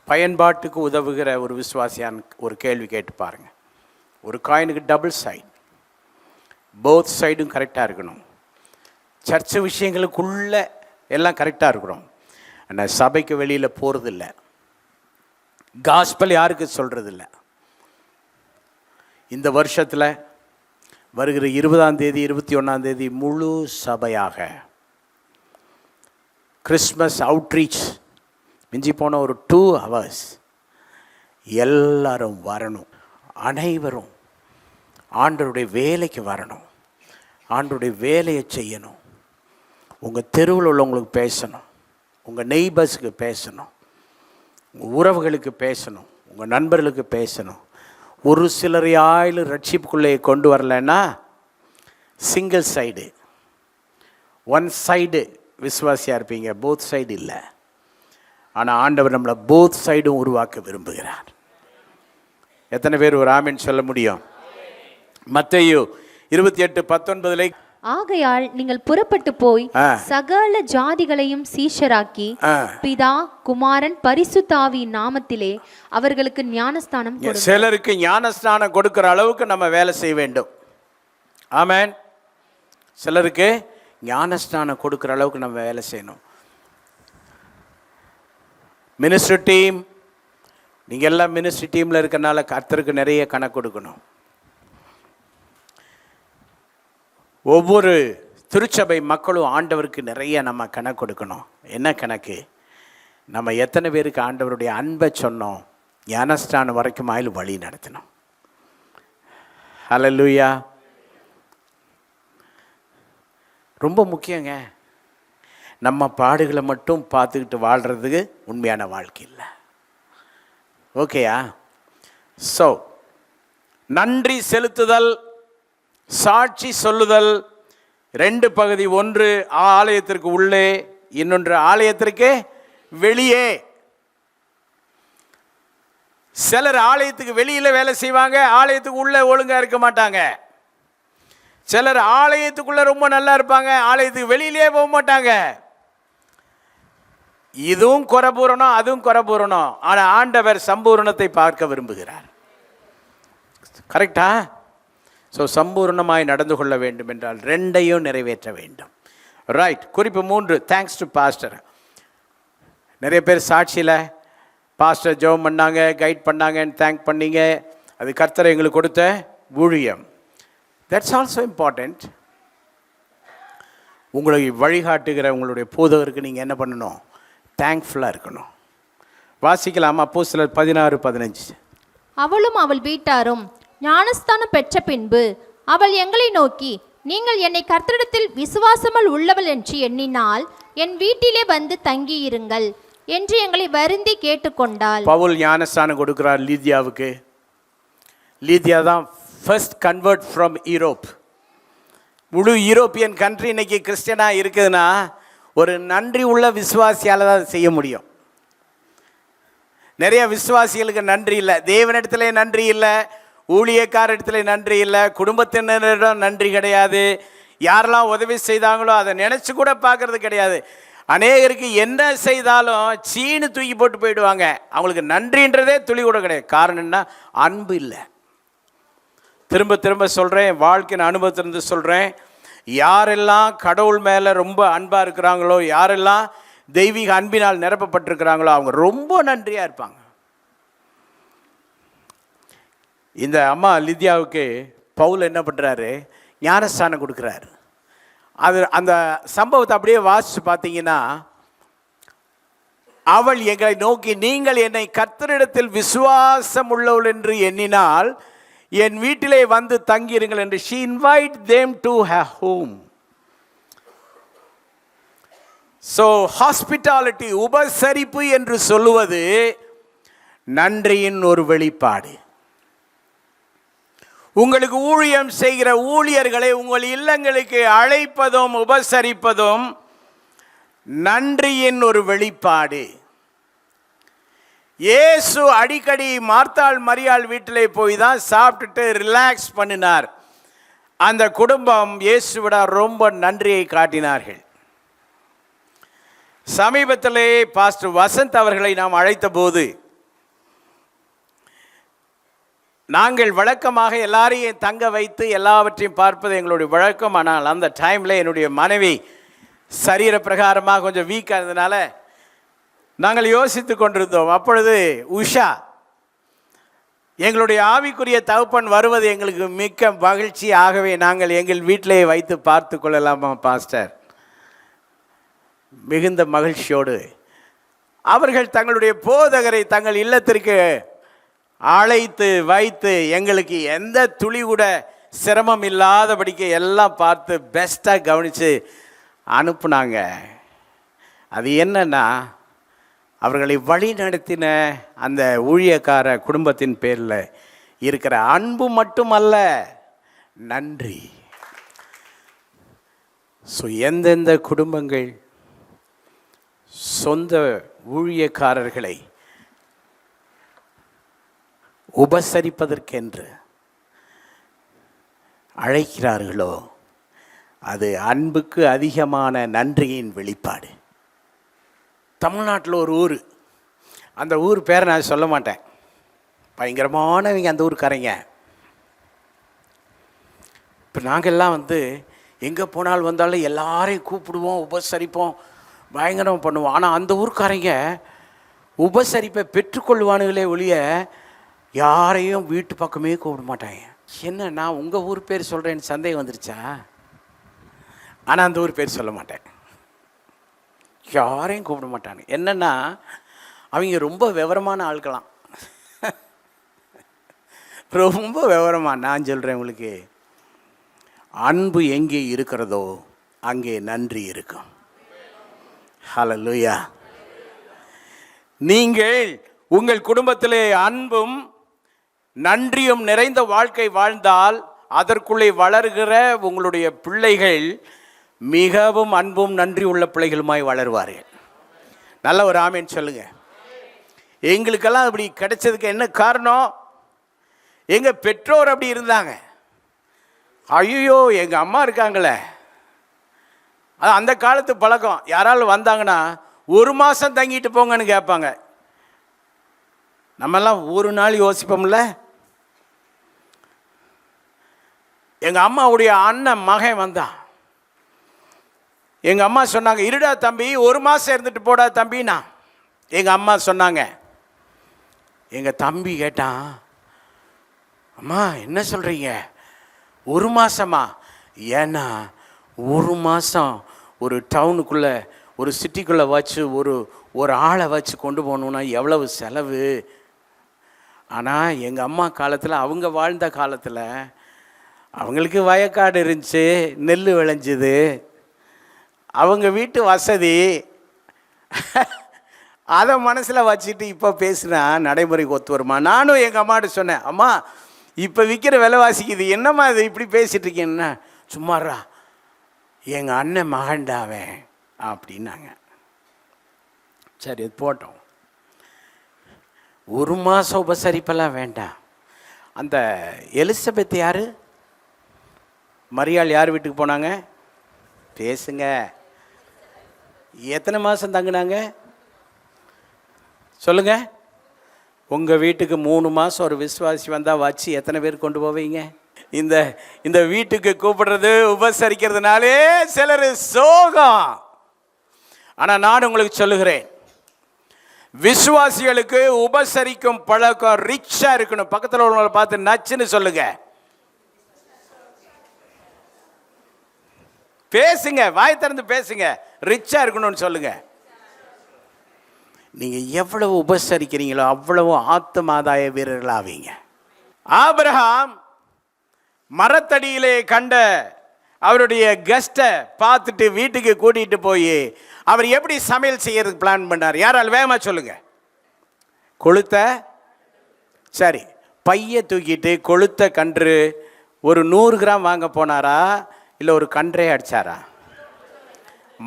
பயன்பாட்டுக்கு உதவுகிற ஒரு விசுவாசியான் ஒரு கேள்வி கேட்டு பாருங்கள். ஒரு காயினுக்கு டபுள் சைடு, போத் சைடும் கரெக்டாக இருக்கணும். சர்ச்சை விஷயங்களுக்குள்ள எல்லாம் கரெக்டாக இருக்கிறோம். ஆனால் சபைக்கு வெளியில் போகிறதில்ல, காஸ்பல் யாருக்கு சொல்கிறதில்ல. இந்த வருஷத்தில் வருகிற 20ஆம் தேதி 21ஆம் தேதி முழு சபையாக கிறிஸ்மஸ் அவுட்ரீச், மிஞ்சி போன ஒரு 2 hours எல்லாரும் வரணும். அனைவரும் ஆண்டவருடைய வேலைக்கு வரணும், ஆண்டவருடைய வேலையை செய்யணும். உங்கள் தெருவில் உள்ளவங்களுக்கு பேசணும், உங்கள் நெய்பர்ஸுக்கு பேசணும், உங்கள் உறவுகளுக்கு பேசணும், உங்கள் நண்பர்களுக்கு பேசணும். ஒரு சிலரையாயிலும் ரட்சிப்புக்குள்ளே கொண்டு வரலைன்னா சிங்கிள் சைடு, ஒன் சைடு விசுவாசியாக இருப்பீங்க, போத் சைடு இல்லை. ஆனால் ஆண்டவர் நம்மளை போத் சைடும் உருவாக்க விரும்புகிறார். எத்தனை பேர் ஒரு ஆமீன் சொல்ல முடியும்? மத்தேயு 28:19 ஆகையால் நீங்கள் புறப்பட்டு போய் சகல ஜாதிகளையும் சீஷராக்கி பிதா குமாரன் பரிசுத்த ஆவியின் நாமத்திலே அவர்களுக்கு ஞானஸ்தானம் கொடுங்கள். சிலருக்கு ஞானஸ்தானம் கொடுக்கிற அளவுக்கு நம்ம வேலை செய்ய வேண்டும். ஆமென். சிலருக்கு ஞானஸ்தானம் கொடுக்கிற அளவுக்கு நம்ம வேலை செய்யணும். மினிஸ்ட்ரி டீம், நீங்கள் எல்லாம் மினிஸ்ட்ரி டீமில் இருக்கிறனால கர்த்தருக்கு நிறைய கணக்கு கொடுக்கணும். ஒவ்வொரு திருச்சபை மக்களும் ஆண்டவருக்கு நிறைய நம்ம கணக்கு கொடுக்கணும். என்ன கணக்கு? நம்ம எத்தனை பேருக்கு ஆண்டவருடைய அன்பை சொன்னோம், ஞானஸ்தானம் வரைக்கும் ஆயில் வழி நடத்தினோம். ஹல்லேலூயா. ரொம்ப முக்கியங்க. நம்ம பாடுகளை மட்டும் பார்த்துக்கிட்டு வாழ்கிறதுக்கு உண்மையான வாழ்க்கை இல்லை. ஓகேயா? ஸோ நன்றி செலுத்துதல், சாட்சி சொல்லுதல், 2 பகுதி. ஒன்று ஆலயத்திற்கு உள்ளே, இன்னொன்று ஆலயத்திற்கு வெளியே. சிலர் ஆலயத்துக்கு வெளியில் வேலை செய்வாங்க, ஆலயத்துக்கு உள்ளே ஒழுங்காக இருக்க மாட்டாங்க. சிலர் ஆலயத்துக்குள்ளே ரொம்ப நல்லா இருப்பாங்க, ஆலயத்துக்கு வெளியிலே போக மாட்டாங்க. இதுவும் குறைபூரணம், அதுவும் குறைபூரணம். ஆனால் ஆண்டவர் சம்பூரணத்தை பார்க்க விரும்புகிறார். கரெக்டா? ஸோ சம்பூர்ணமாய் நடந்து கொள்ள வேண்டும் என்றால் 2ஐயும் நிறைவேற்ற வேண்டும். ரைட். குறிப்பு 3, தேங்க்ஸ் டு பாஸ்டர். நிறைய பேர் சாட்சியில் பாஸ்டர் ஜெபம் பண்ணாங்க, கைட் பண்ணாங்கன்னு தேங்க் பண்ணீங்க. அது கர்த்தர் எங்களுக்கு கொடுத்த ஊழியம். That's also important. உங்களை வழிகாட்டுகிற உங்களுடைய போதகருக்கு நீங்கள் என்ன பண்ணணும்? தேங்க்ஃபுல்லாக இருக்கணும். வாசிக்கலாம் அப்போஸ்தலர் 16:15. அவளும் அவள் வீட்டாரும் ஞானஸ்தானம் பெற்ற பின்பு அவள் எங்களை நோக்கி, நீங்கள் என்னை கர்த்தரிடத்தில் விசுவாசமல் உள்ளவள் என்று எண்ணினால் என் வீட்டிலே வந்து தங்கியிருங்கள் என்று எங்களை வருந்தி கேட்டுக்கொண்டாள். பவுல் ஞானஸ்தானம் கொடுக்கிறார் லீதியாவுக்கு. லீதியா தான் ஃபர்ஸ்ட் கன்வெர்ட் ஃப்ரம் யூரோப். முழு யூரோப்பியன் கண்ட்ரி இன்னைக்கு கிறிஸ்டியனாக இருக்குதுன்னா ஒரு நன்றி உள்ள விசுவாசியால் தான் செய்ய முடியும். நிறைய விசுவாசிகளுக்கு நன்றி இல்லை, தேவனிடத்திலே நன்றி இல்லை, ஊழியக்காரிடத்தில் நன்றி இல்லை, குடும்பத்தினரிடம் நன்றி கிடையாது, யாரெல்லாம் உதவி செய்தாங்களோ அதை நினச்சி கூட பார்க்கறது கிடையாது. அநேகருக்கு என்ன செய்தாலும் சீனு தூக்கி போட்டு போயிடுவாங்க. அவங்களுக்கு நன்றின்றதே துளி கூட கிடையாது. காரணம் என்ன? அன்பு இல்லை. திரும்ப திரும்ப சொல்கிறேன், வாழ்க்கையின் அனுபவத்திலிருந்து சொல்கிறேன், யாரெல்லாம் கடவுள் மேலே ரொம்ப அன்பாக இருக்கிறாங்களோ, யாரெல்லாம் தெய்வீக அன்பினால் நிரப்பப்பட்டிருக்கிறாங்களோ அவங்க ரொம்ப நன்றியாக இருப்பாங்க. இந்த அம்மா லிதியாவுக்கு பவுல் என்ன பண்ணுறாரு, ஞானஸ்தானம் கொடுக்குறாரு. அது அந்த சம்பவத்தை அப்படியே வாசித்து பார்த்தீங்கன்னா, அவள் எங்களை நோக்கி, நீங்கள் என்னை கர்த்தரிடத்தில் விசுவாசம் உள்ளவள் என்று எண்ணினால் என் வீட்டிலே வந்து தங்கியிருங்கள் என்று she invite them to her home. So hospitality, உபசரிப்பு என்று சொல்லுவது நன்றியின் ஒரு வெளிப்பாடு. உங்களுக்கு ஊழியம் செய்கிற ஊழியர்களை உங்கள் இல்லங்களுக்கு அழைப்பதும் உபசரிப்பதும் நன்றியின் ஒரு வெளிப்பாடு. இயேசு அடிக்கடி மார்த்தாள் மரியாள் வீட்டிலே போய் தான் சாப்பிட்டுட்டு ரிலாக்ஸ் பண்ணினார். அந்த குடும்பம் இயேசுவிட ரொம்ப நன்றியை காட்டினார்கள். சமீபத்திலே பாஸ்டர் வசந்த் அவர்களை நாம் அழைத்த போது, நாங்கள் வழக்கமாக எல்லாரையும் தங்க வைத்து எல்லாவற்றையும் பார்ப்பது எங்களுடைய வழக்கம். ஆனால் அந்த டைமில் என்னுடைய மனைவி சரீர பிரகாரமாக கொஞ்சம் வீக்காக இருந்ததுனால நாங்கள் யோசித்து கொண்டிருந்தோம். அப்பொழுது உஷா, எங்களுடைய ஆவிக்குரிய தகப்பன் வருவது எங்களுக்கு மிக்க மகிழ்ச்சி, ஆகவே நாங்கள் எங்கள் வீட்டிலே வைத்து பார்த்து கொள்ளலாமா பாஸ்டர்? மிகுந்த மகிழ்ச்சியோடு அவர்கள் தங்களுடைய போதகரை தங்கள் இல்லத்திற்கு அழைத்து வைத்து எங்களுக்கு எந்த துளி கூட சிரமம் இல்லாதபடிக்கு எல்லாம் பார்த்து பெஸ்ட்டாக கவனித்து அனுப்புனாங்க. அது என்னன்னா, அவர்களை வழி நடத்தின அந்த ஊழியக்கார குடும்பத்தின் பேரில் இருக்கிற அன்பு மட்டுமல்ல, நன்றி. ஸோ எந்தெந்த குடும்பங்கள் சொந்த ஊழியக்காரர்களை உபசரிப்பதற்கென்று அழைக்கிறார்களோ அது அன்புக்கு அதிகமான நன்றியின் வெளிப்பாடு. தமிழ்நாட்டில் ஒரு ஊர், அந்த ஊர் பேரை நான் சொல்ல மாட்டேன், பயங்கரமானவங்க அந்த ஊருக்காரங்க. இப்போ நாங்கள்லாம் எங்கே போனாலும் வந்தாலும் எல்லாரையும் கூப்பிடுவோம், உபசரிப்போம், பயங்கரம் பண்ணுவோம். ஆனால் அந்த ஊருக்காரங்க உபசரிப்பை பெற்றுக்கொள்வானுங்களே ஒழிய யாரையும் வீட்டு பக்கமே கூப்பிட மாட்டாங்க. என்ன, நான் உங்கள் ஊர் பேர் சொல்கிறேன்னு சந்தேகம் வந்துருச்சா? ஆனால் அந்த ஊர் பேர் சொல்ல மாட்டேன், யாரையும் கூப்பிட மாட்டாங்க. என்னென்னா, அவங்க ரொம்ப விவரமான ஆட்களாம், ரொம்ப விவரமாக. நான் சொல்கிறேன் உங்களுக்கு, அன்பு எங்கே இருக்கிறதோ அங்கே நன்றி இருக்கும். ஹல்லேலூயா. நீங்கள் உங்கள் குடும்பத்திலே அன்பும் நன்றியும் நிறைந்த வாழ்க்கை வாழ்ந்தால் அதற்குள்ளே வளர்கிற உங்களுடைய பிள்ளைகள் மிகவும் அன்பும் நன்றி உள்ள பிள்ளைகளுமாய் வளருவார்கள். நல்ல ஒரு ஆமேன் சொல்லுங்க. எங்களுக்கெல்லாம் அப்படி கிடைச்சதுக்கு என்ன காரணம்? எங்கள் பெற்றோர் அப்படி இருந்தாங்க. ஐயோ, எங்கள் அம்மா இருக்காங்களே, அது அந்த காலத்து பழக்கம். யாராலும் வந்தாங்கன்னா 1 மாதம் தங்கிட்டு போங்கன்னு கேட்பாங்க. நம்மெல்லாம் ஒரு நாள் யோசிப்போம்ல. எங்கள் அம்மாவுடைய அண்ணன் மகன் வந்தான். எங்கள் அம்மா சொன்னாங்க, இருடா தம்பி, 1 மாதம் இருந்துட்டு போடா தம்பினா. எங்கள் அம்மா சொன்னாங்க. எங்கள் தம்பி கேட்டான், அம்மா என்ன சொல்கிறீங்க, 1 மாதமா? ஏன்னா 1 மாதம் ஒரு டவுனுக்குள்ளே, ஒரு சிட்டிக்குள்ளே வச்சு ஒரு ஆளை வச்சு கொண்டு போகணுன்னா எவ்வளவு செலவு. ஆனால் எங்கள் அம்மா காலத்தில், அவங்க வாழ்ந்த காலத்தில் அவங்களுக்கு வயக்காடு இருந்துச்சு, நெல் விளைஞ்சுது, அவங்க வீட்டு வசதி. அதை மனசில் வச்சுட்டு இப்போ பேசுனா நடைமுறைக்கு ஒத்து வருமா? நானும் எங்கள் அம்மாட்ட சொன்னேன், அம்மா இப்போ விற்கிற விலைவாசிக்கு இது என்னம்மா இது இப்படி பேசிகிட்டு இருக்கீங்கன்னா, சும்மாறா எங்கள் அண்ணன் மகண்டாவேன் அப்படின்னாங்க. சரி, அது போட்டோம். 1 மாதம் உபசரிப்பெல்லாம் வேண்டாம். அந்த எலிசபெத் யார், மரியாள் யார் வீட்டுக்கு போனாங்க? பேசுங்க. எத்தனை மாதம் தங்கினாங்க சொல்லுங்க? உங்கள் வீட்டுக்கு 3 மாதம் ஒரு விசுவாசி வந்தால் வச்சு எத்தனை பேர் கொண்டு போவீங்க? இந்த வீட்டுக்கு கூப்பிடுறது உபசரிக்கிறதுனாலே சிலர் சோகம். ஆனால் நான் உங்களுக்கு சொல்லுகிறேன், விசுவாசிகளுக்கு உபசரிக்கும் பழக்கம் ரிச்சா இருக்கணும். பக்கத்தில் உள்ளவங்களை பார்த்து நச்சுன்னு சொல்லுங்க. பேசுங்க, வாய் திறந்து பேசுங்க. ரிச்சா இருக்கணும்னு சொல்லுங்க. நீங்க எவ்வளவு உபசரிக்கிறீங்களோ அவ்வளவு ஆத்துமாதாய வீரர்களாவீங்க. ஆபிரகாம் மரத்தடியிலே கண்ட அவருடைய கெஸ்ட்டை பார்த்துட்டு வீட்டுக்கு கூட்டிகிட்டு போய் அவர் எப்படி சமையல் செய்யறதுக்கு பிளான் பண்ணார்? யாரால் வேகமாக சொல்லுங்க. கொளுத்த, சரி, பைய தூக்கிட்டு கொளுத்த கன்று ஒரு 100 கிராம் வாங்க போனாரா, இல்லை ஒரு கன்றே அடிச்சாரா?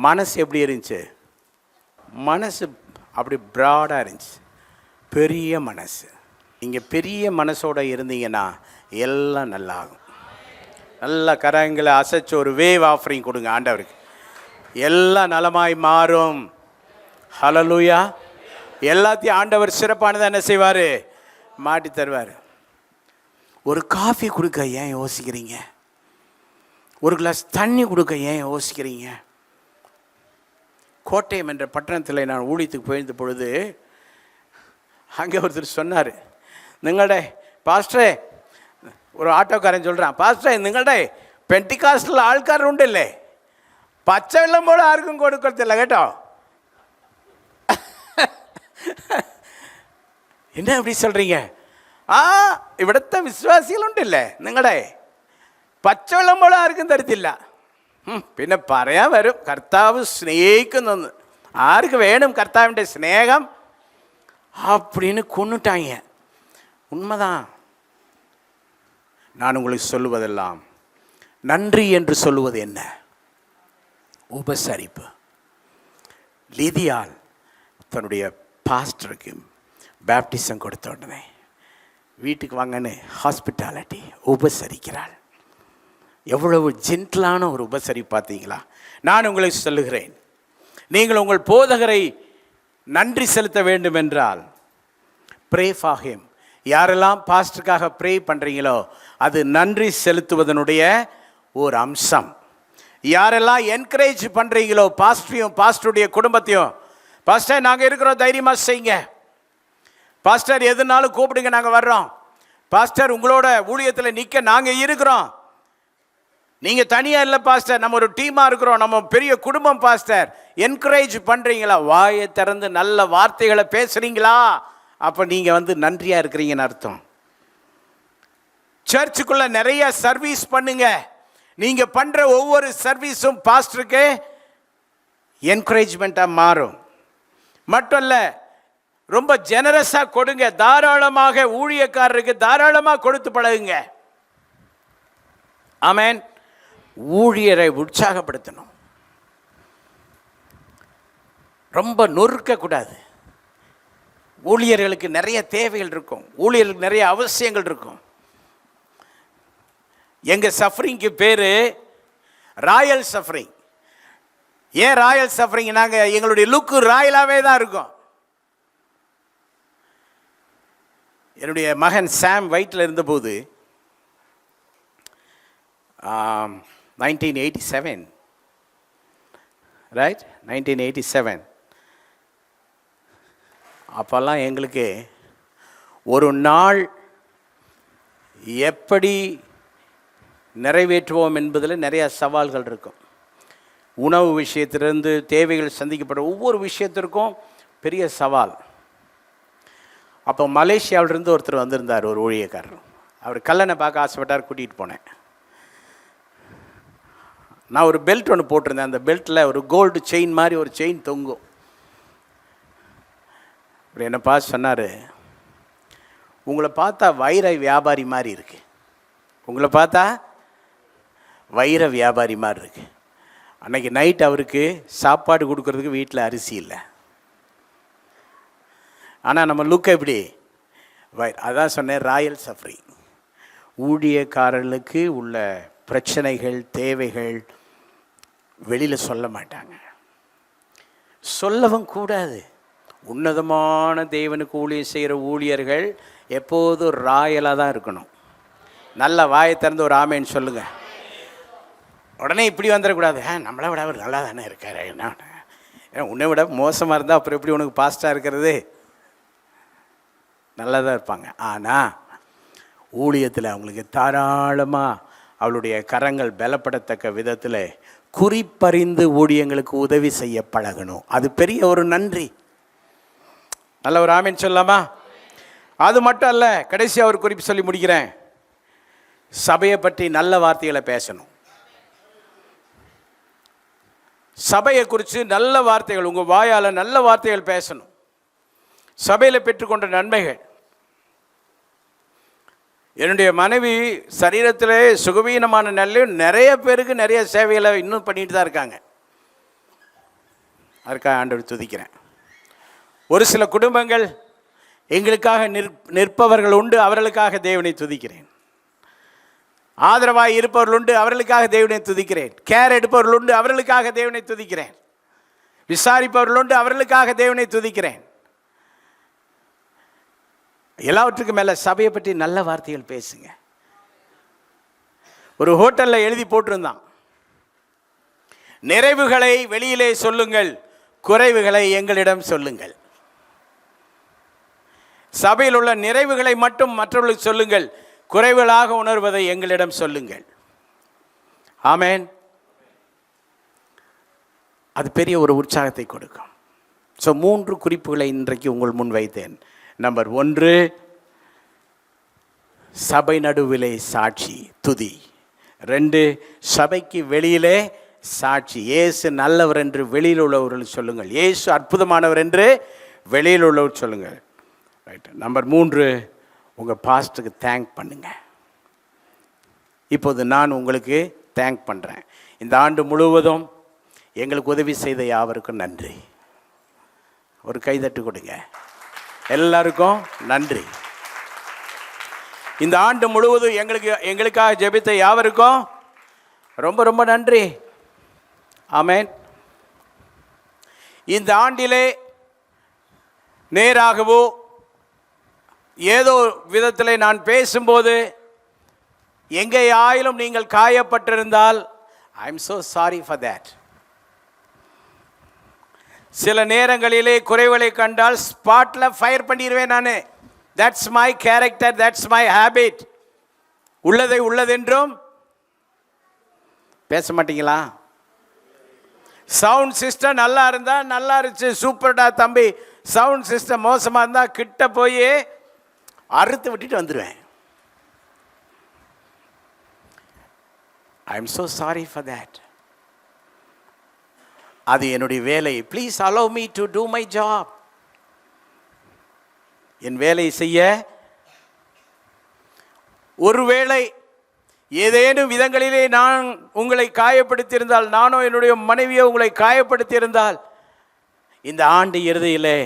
மனசு எப்படி இருந்துச்சு? மனசு அப்படி ப்ராடாக இருந்துச்சு, பெரிய மனசு. நீங்கள் பெரிய மனசோட இருந்தீங்கன்னா எல்லாம் நல்லாகும். நல்ல கரங்களை அசைச்சு ஒரு வேவ் ஆஃபரிங் கொடுங்க ஆண்டவருக்கு. எல்லாம் நலமாய் மாறும். ஹல்லேலூயா. எல்லாத்தையும் ஆண்டவர் சிறப்பானதாக என்ன செய்வார்? மாட்டி தருவார். ஒரு காஃபி கொடுக்க ஏன் யோசிக்கிறீங்க? ஒரு கிளாஸ் தண்ணி கொடுக்க ஏன் யோசிக்கிறீங்க? கோட்டயம் என்ற பட்டணத்தில் நான் ஊழியத்துக்கு போயிருந்த பொழுது அங்கே ஒருத்தர் சொன்னார், നിങ്ങളുടെ പാസ്റ്ററെ, ഒരു ആട്ടോക്കാരൻ சொல்கிறான், പാസ്റ്ററെ നിങ്ങളുടെ പെന്തിക്കാസ്റ്റിൽ ആൾക്കാരുണ്ടല്ലേ, പച്ചവെള്ളം പോലും ആർക്കും കൊടുക്കത്തില്ല കേട്ടോ. என்ன எப்படி சொல்கிறீங்க? ഇവിടുത്തെ വിശ്വാസികളുണ്ടല്ലേ നിങ്ങളുടെ പച്ചവെള്ളം പോലും ആർക്കും തരത്തില്ല. പിന്നെ പറയാൻ വരും കർത്താവ് സ്നേഹിക്കുന്നെന്ന്. ആർക്ക് വേണം കർത്താവിൻ്റെ സ്നേഹം? அப்படின்னு கொன்னுட்டாங்க. உண்மைதான். நான் உங்களுக்கு சொல்லுவதெல்லாம் நன்றி என்று சொல்லுவது என்ன? உபசரிப்பு. லிதியால் தன்னுடைய பாஸ்டருக்கு பேப்டிசம் கொடுத்த உடனே வீட்டுக்கு வாங்கன்னு ஹாஸ்பிட்டாலிட்டி உபசரிக்கிறாள். எவ்வளவு ஜென்டிலான ஒரு உபசரிப்பு பார்த்தீங்களா? நான் உங்களுக்கு சொல்லுகிறேன், நீங்கள் உங்கள் போதகரை நன்றி செலுத்த வேண்டும் என்றால் ப்ரே ஃபார் ஹிம். யாரெல்லாம் பாஸ்டருக்காக ப்ரே பண்ணுறீங்களோ அது நன்றி செலுத்துவதனுடைய ஒரு அம்சம். யாரெல்லாம் என்கரேஜ் பண்ணுறீங்களோ பாஸ்டரையும் பாஸ்டருடைய குடும்பத்தையும், பாஸ்டர் நாங்கள் இருக்கிறோம், தைரியமாக செய்யுங்க, பாஸ்டர் எதுனாலும் கூப்பிடுங்க, நாங்கள் வர்றோம், பாஸ்டர் உங்களோட ஊழியத்தில் நிற்க நாங்கள் இருக்கிறோம், நீங்கள் தனியாக இல்லை பாஸ்டர், நம்ம ஒரு டீமாக இருக்கிறோம், நம்ம பெரிய குடும்பம் பாஸ்டர், என்கரேஜ் பண்ணுறீங்களா? வாயை திறந்து நல்ல வார்த்தைகளை பேசுகிறீங்களா? அப்போ நீங்கள் நன்றியாக இருக்கிறீங்கன்னு அர்த்தம். சர்ச்சுக்குள்ளே நிறைய சர்வீஸ் பண்ணுங்க. நீங்கள் பண்ணுற ஒவ்வொரு சர்வீஸும் பாஸ்டருக்கு என்கரேஜ்மெண்ட்டாக மாறும். மட்டும் இல்லை, ரொம்ப ஜெனரஸாக கொடுங்க. தாராளமாக ஊழியக்காரருக்கு தாராளமாக கொடுத்து பழகுங்க. ஆமென். ஊழியரை உற்சாகப்படுத்தணும், ரொம்ப நொறுக்கக்கூடாது. ஊழியர்களுக்கு நிறைய தேவைகள் இருக்கும், ஊழியர்களுக்கு நிறைய அவசியங்கள் இருக்கும். எங்கள் சஃபரிங்க்கு பேர் ராயல் சஃபரிங். ஏன் ராயல் சஃபரிங்? நாங்கள் எங்களுடைய லுக்கு ராயலாகவே தான் இருக்கும். என்னுடைய மகன் சாம் வயிற்றில் இருந்தபோது 1987, ரைட், 1987. அப்போல்லாம் எங்களுக்கு ஒரு நாள் எப்படி நிறைவேற்றுவோம் என்பதில் நிறையா சவால்கள் இருக்கும். உணவு விஷயத்திலிருந்து தேவைகள் சந்திக்கப்பட்ட ஒவ்வொரு விஷயத்திற்கும் பெரிய சவால். அப்போ மலேசியாவிலிருந்து ஒருத்தர் வந்திருந்தார், ஒரு ஊழியக்காரர். அவர் கல்லனை பார்க்க ஆசைப்பட்டார், கூட்டிகிட்டு போனேன். நான் ஒரு பெல்ட் ஒன்று போட்டிருந்தேன். அந்த பெல்ட்டில் ஒரு கோல்டு செயின் மாதிரி ஒரு செயின் தொங்கும். அவர் என்னை பார்த்து சொன்னார், உங்களை பார்த்தா வைர வியாபாரி மாதிரி இருக்கு, உங்களை பார்த்தா வைர வியாபாரி மாதிரி இருக்கு. அன்றைக்கி நைட் அவருக்கு சாப்பாடு கொடுக்கறதுக்கு வீட்டில் அரிசி இல்லை. ஆனால் நம்ம லுக் எப்படி அதான் சொன்னேன், ராயல் சஃபரிங். ஊழியக்காரர்களுக்கு உள்ள பிரச்சனைகள், தேவைகள் வெளியில் சொல்ல மாட்டாங்க, சொல்லவும் கூடாது. உன்னதமான தேவனுக்கு ஊழியம் செய்கிற ஊழியர்கள் எப்போதும் ராயலாக தான் இருக்கணும். நல்ல வாயை திறந்து ஒரு ஆமேன்னு சொல்லுங்கள். உடனே இப்படி வந்துடக்கூடாது, நம்மளை விட அவர் நல்லா தானே இருக்கார், என்ன உன்னை விட மோசமாக இருந்தால் அப்புறம் எப்படி உனக்கு பாஸ்டாக இருக்கிறது? நல்லா தான் இருப்பாங்க. ஆனால் ஊழியத்தில் அவங்களுக்கு தாராளமாக அவளுடைய கரங்கள் பலப்படத்தக்க விதத்தில் குறிப்பறிந்து ஊழியங்களுக்கு உதவி செய்ய பழகணும். அது பெரிய ஒரு நன்றி. நல்ல ஒரு ஆமீன் சொல்லாமா? அது மட்டும் அல்ல, கடைசியாக ஒரு குறிப்பு சொல்லி முடிக்கிறேன். சபையை பற்றி நல்ல வார்த்தைகளை பேசணும். சபையை குறித்து நல்ல வார்த்தைகள், உங்கள் வாயால் நல்ல வார்த்தைகள் பேசணும். சபையில் பெற்றுக்கொண்ட நன்மைகள். என்னுடைய மனைவி சரீரத்தில் சுகவீனமான நிலையில் நிறைய பேருக்கு நிறைய சேவைகளை இன்னும் பண்ணிட்டு தான் இருக்காங்க. அதுக்காக ஆண்டவர் துதிக்கிறேன். ஒரு சில குடும்பங்கள் எங்களுக்காக நிற்பவர்கள் உண்டு, அவர்களுக்காக தேவனை துதிக்கிறேன். ஆதரவாய் இருப்பவர்கள் உண்டு, அவர்களுக்காக தேவனை துதிக்கிறேன். கேர் எடுப்பவர்கள் உண்டு, அவர்களுக்காக தேவனை துதிக்கிறேன். விசாரிப்பவர்கள் உண்டு, அவர்களுக்காக தேவனை துதிக்கிறேன். எல்லாவற்றுக்கும் மேலே சபையை பற்றி நல்ல வார்த்தைகள் பேசுங்க. ஒரு ஹோட்டலில் எழுதி போட்டிருந்தான், நிறைவுகளை வெளியிலே சொல்லுங்கள், குறைவுகளை எங்களிடம் சொல்லுங்கள். சபையில் உள்ள நிறைவுகளை மட்டும் மற்றவர்களுக்கு சொல்லுங்கள், குறைவுகளாக உணர்வதை எங்களிடம் சொல்லுங்கள். ஆமென். அது பெரிய ஒரு உற்சாகத்தை கொடுக்கும். ஸோ 3 குறிப்புகளை இன்றைக்கு உங்கள் முன் வைத்தேன். நம்பர் 1, சபை நடுவிலே சாட்சி துதி. 2, சபைக்கு வெளியிலே சாட்சி. இயேசு நல்லவர் என்று வெளியில் உள்ளவர்கள் சொல்லுங்கள். இயேசு அற்புதமானவர் என்று வெளியில் உள்ளவர் சொல்லுங்கள். ரைட். நம்பர் 3, உங்கள் பாஸ்ட்டுக்கு தேங்க் பண்ணுங்க. இப்போது நான் உங்களுக்கு தேங்க் பண்ணுறேன். இந்த ஆண்டு முழுவதும் எங்களுக்கு உதவி செய்த யாவருக்கும் நன்றி. ஒரு கைதட்டு கொடுங்க. எல்லாருக்கும் நன்றி. இந்த ஆண்டு முழுவதும் எங்களுக்காக ஜெபித்த யாவருக்கும் ரொம்ப ரொம்ப நன்றி. ஆமென். இந்த ஆண்டிலே நேராகவோ ஏதோ விதத்தில் நான் பேசும்போது எங்கேயாயிலும் நீங்கள் காயப்பட்டிருந்தால் I am so sorry for that. சில நேரங்களிலே குறைவுகளை கண்டால் ஸ்பாட்டில் ஃபயர் பண்ணிடுவேன் நான். That's my character, that's my habit. உள்ளதை உள்ளதென்றும் பேச மாட்டீங்களா? சவுண்ட் சிஸ்டம் நல்லா இருந்தால் நல்லா இருந்துச்சு, சூப்பர்டா தம்பி. சவுண்ட் சிஸ்டம் மோசமாக இருந்தால் கிட்ட போய் அறுத்து விட்டுட்டு வந்துடுவேன். I am so sorry for that. அது என்னுடைய வேலை. Please allow me to do my job. என் வேலை செய்ய ஒருவேளை ஏதேனும் விதங்களிலே நான் உங்களை காயப்படுத்தியிருந்தால், நானோ என்னுடைய மனைவியோ உங்களை காயப்படுத்தியிருந்தால், இந்த ஆண்டு இறுதியிலே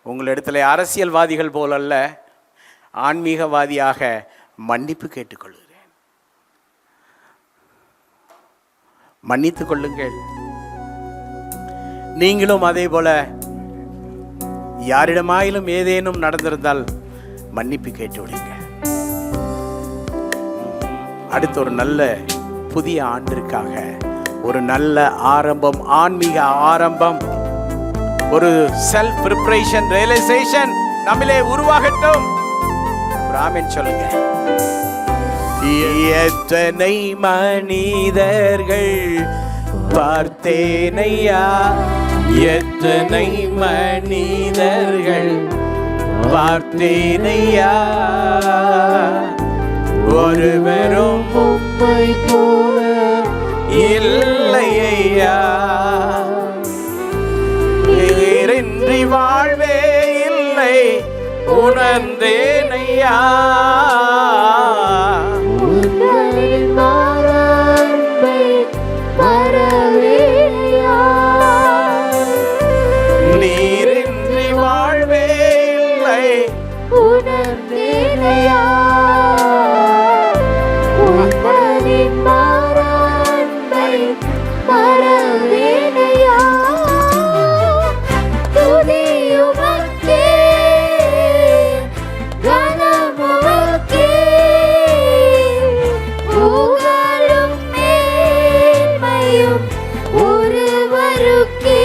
உங்களிடத்தில் அரசியல்வாதிகள் போலல்ல, ஆன்மீகவாதியாக மன்னிப்பு கேட்டுக்கொள்கிறேன். மன்னித்துக் கொள்ளுங்கள். நீங்களும் அதே போல யாரிடமாயிலும் ஏதேனும் நடந்திருந்தால் மன்னிப்பு கேட்டு விடுங்க. அடுத்த ஒரு நல்ல புதிய ஆண்டிற்காக ஒரு நல்ல ஆரம்பம், ஆன்மீக ஆரம்பம், ஒரு செல்ஃப் ப்ரிப்பரேஷன், ரியலைசேஷன் நம்மிலே உருவாகட்டும். ஆமென் சொல்லுங்க. எத்தனை மனிதர்கள் பார்த்தேனையா, எத்தனை மனிதர்கள் பார்த்தேனையா, ஒருவரும் உம்மை போல இல்லையா, நீரின்றி வாழ்வே இல்லை உணர்ந்தேனையா, நீரின்றி வாழ்வே இல்லை உணர்ந்தேனையா, ஒருவருக்கே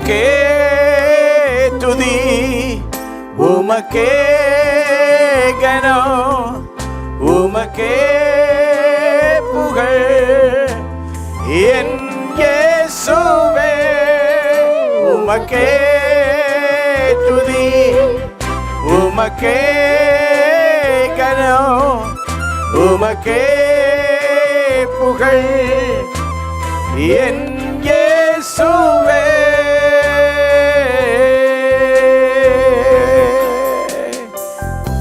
உமக்கே துதி, உமக்கே கனம், உமக்கே புகழ் என் இயேசுவே. உமக்கே துதி, உமக்கே கனம், உமக்கே புகழ் என் இயேசுவே.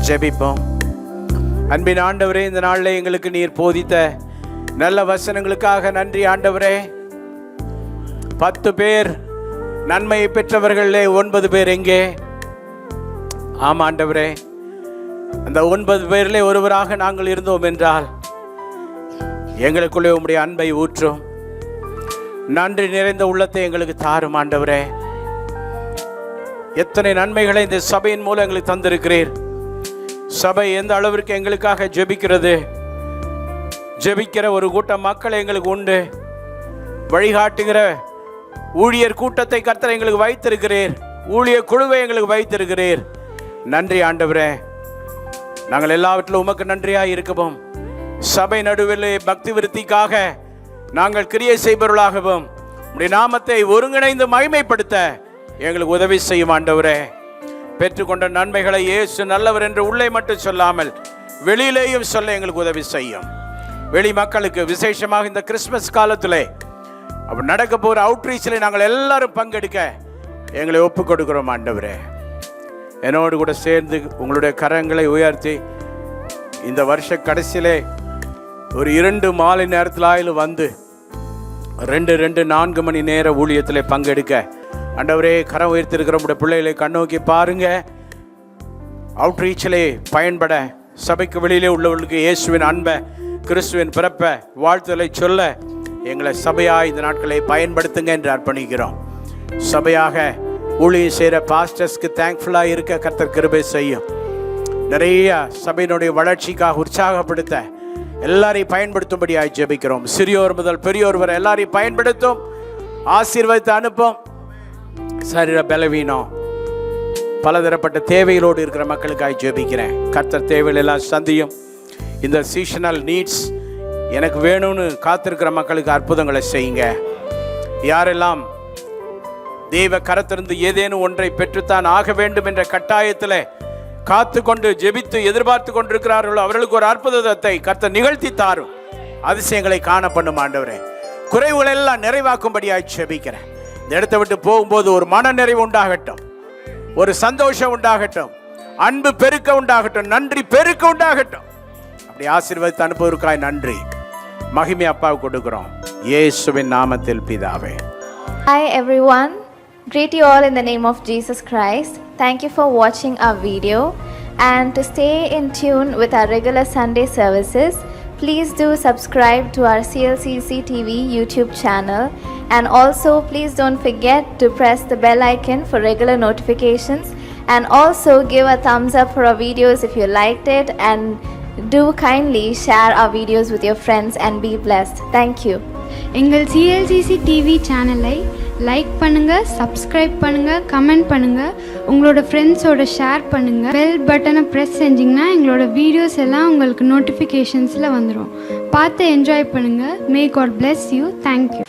ஜெபிப்போம். அன்பின் ஆண்டவரே, இந்த நாளில் எங்களுக்கு நீர் போதித்த நல்ல வசனங்களுக்காக நன்றி ஆண்டவரே. 10 பேர் நன்மையை பெற்றவர்களே 9 பேர் எங்கே? ஆமா ஆண்டவரே, அந்த 9 பேரிலே ஒருவராக நாங்கள் இருந்தோம் என்றால் எங்களுக்குள்ளே உம்முடைய அன்பை ஊற்றும். நன்றி நிறைந்த உள்ளத்தை எங்களுக்கு தாரும் ஆண்டவரே. எத்தனை நன்மைகளை இந்த சபையின் மூலம் எங்களுக்கு தந்திருக்கிறீர். சபை எந்த அளவிற்கு எங்களுக்காக ஜெபிக்கிறது, ஜெபிக்கிற ஒரு கூட்டம் மக்கள் எங்களுக்கு உண்டு. வழிகாட்டுகிற ஊழியர் கூட்டத்தை கர்த்தர் எங்களுக்கு வைத்திருக்கிறீர். ஊழியர் குழுவை எங்களுக்கு வைத்திருக்கிறீர். நன்றி ஆண்டவரே. நாங்கள் எல்லாவற்றிலும் உமக்கு நன்றியாக இருக்கவும், சபை நடுவில் பக்தி விருத்திக்காக நாங்கள் கிரியை செய்பவர்களாகவும் உம்முடைய நாமத்தை ஒருங்கிணைந்து மகிமைப்படுத்த எங்களுக்கு உதவி செய்யும் ஆண்டவரே. பெற்றுக்கொண்ட நன்மைகளை இயேசு நல்லவர் என்று உள்ளே மட்டும் சொல்லாமல் வெளியிலேயும் சொல்ல எங்களுக்கு உதவி செய்யும். வெளி மக்களுக்கு விசேஷமாக இந்த கிறிஸ்மஸ் காலத்தில் அப்படி நடக்க போகிற அவுட்ரீச்சில் நாங்கள் எல்லாரும் பங்கெடுக்க எங்களை ஒப்புக் கொடுக்கிறோம் ஆண்டவரே. என்னோடு கூட சேர்ந்து உங்களுடைய கரங்களை உயர்த்தி இந்த வருஷ கடைசியிலே ஒரு 2 மாலை நேரத்தில் ஆயிலும் வந்து 4 மணி நேர ஊழியத்தில் பங்கெடுக்க ஆண்டவரே கரம் உயர்த்திருக்கிற உடைய பிள்ளைகளை கண்ணோக்கி பாருங்க. அவுட்ரீச்சிலே பயன்பட, சபைக்கு வெளியிலே உள்ளவர்களுக்கு இயேசுவின் அன்பை, கிறிஸ்துவின் பிறப்பை, வாழ்த்துதலை சொல்ல எங்களை சபையாக இந்த நாட்களை பயன்படுத்துங்க என்று அர்ப்பணிக்கிறோம். சபையாக ஊழியம் செய்கிற பாஸ்டர்ஸ்க்கு தேங்க்ஃபுல்லாக இருக்க கர்த்தர் கிருபை செய்யும். நிறைய சபையினுடைய வளர்ச்சிக்காக உற்சாகப்படுத்த எல்லாரையும் பயன்படுத்தும்படியாக ஜெபிக்கிறோம். சிறியோர் முதல் பெரியோர் வரை எல்லாரையும் பயன்படுத்தும், ஆசீர்வதித்து அனுப்பும். சரீர பலவீனம், பலதரப்பட்ட தேவைகளோடு இருக்கிற மக்களுக்காக ஜெபிக்கிறேன். கர்த்தர் தேவைகள் எல்லாம் சந்தியும். இந்த சீசனல் நீட்ஸ் எனக்கு வேணும்னு காத்திருக்கிற மக்களுக்கு அற்புதங்களை செய்யுங்க. யாரெல்லாம் தெய்வ கரத்திலிருந்து ஏதேனும் ஒன்றை பெற்றுத்தான் ஆக வேண்டும் என்ற கட்டாயத்தில் காத்து கொண்டு ஜெபித்து எதிர்பார்த்து கொண்டிருக்கிறார்களோ அவர்களுக்கு ஒரு அற்புதத்தை கர்த்தர் நிகழ்த்தி தாரும். அதிசயங்களை காண பண்ணும் ஆண்டவரே. குறைவுகள் எல்லாம் நிறைவாக்கும்படியாக ஜெபிக்கிறேன். இந்த இடத்தை விட்டு போகும்போது ஒரு மன நிறைவு உண்டாகட்டும், ஒரு சந்தோஷம் உண்டாகட்டும், அன்பு பெருக்க உண்டாகட்டும், நன்றி பெருக்க உண்டாகட்டும். அப்படி ஆசீர்வதித்து அனுப்புவதற்காக நன்றி. மகிமை அப்பாவுக்கு கொடுக்கிறோம் இயேசுவின் நாமத்தில் பிதாவே. Hi everyone, greet you all in the name of Jesus Christ. Thank you for watching our video, and to stay in tune with our regular Sunday services, please do subscribe to our CLCC TV YouTube channel, and also please don't forget to press the bell icon for regular notifications, and also give a thumbs up for our videos if you liked it, and do kindly share our videos with your friends and be blessed. Thank you. எங்கள் CLCC TV சேனலை லைக் பண்ணுங்கள், சப்ஸ்கிரைப் பண்ணுங்கள், கமெண்ட் பண்ணுங்கள், உங்களோட ஃப்ரெண்ட்ஸோட ஷேர் பண்ணுங்கள். பெல் பட்டனை ப்ரெஸ் செஞ்சிங்கன்னா எங்களோட வீடியோஸ் எல்லாம் உங்களுக்கு நோட்டிஃபிகேஷன்ஸில் வந்துடும். பார்த்து என்ஜாய் பண்ணுங்கள். May God bless you. Thank you.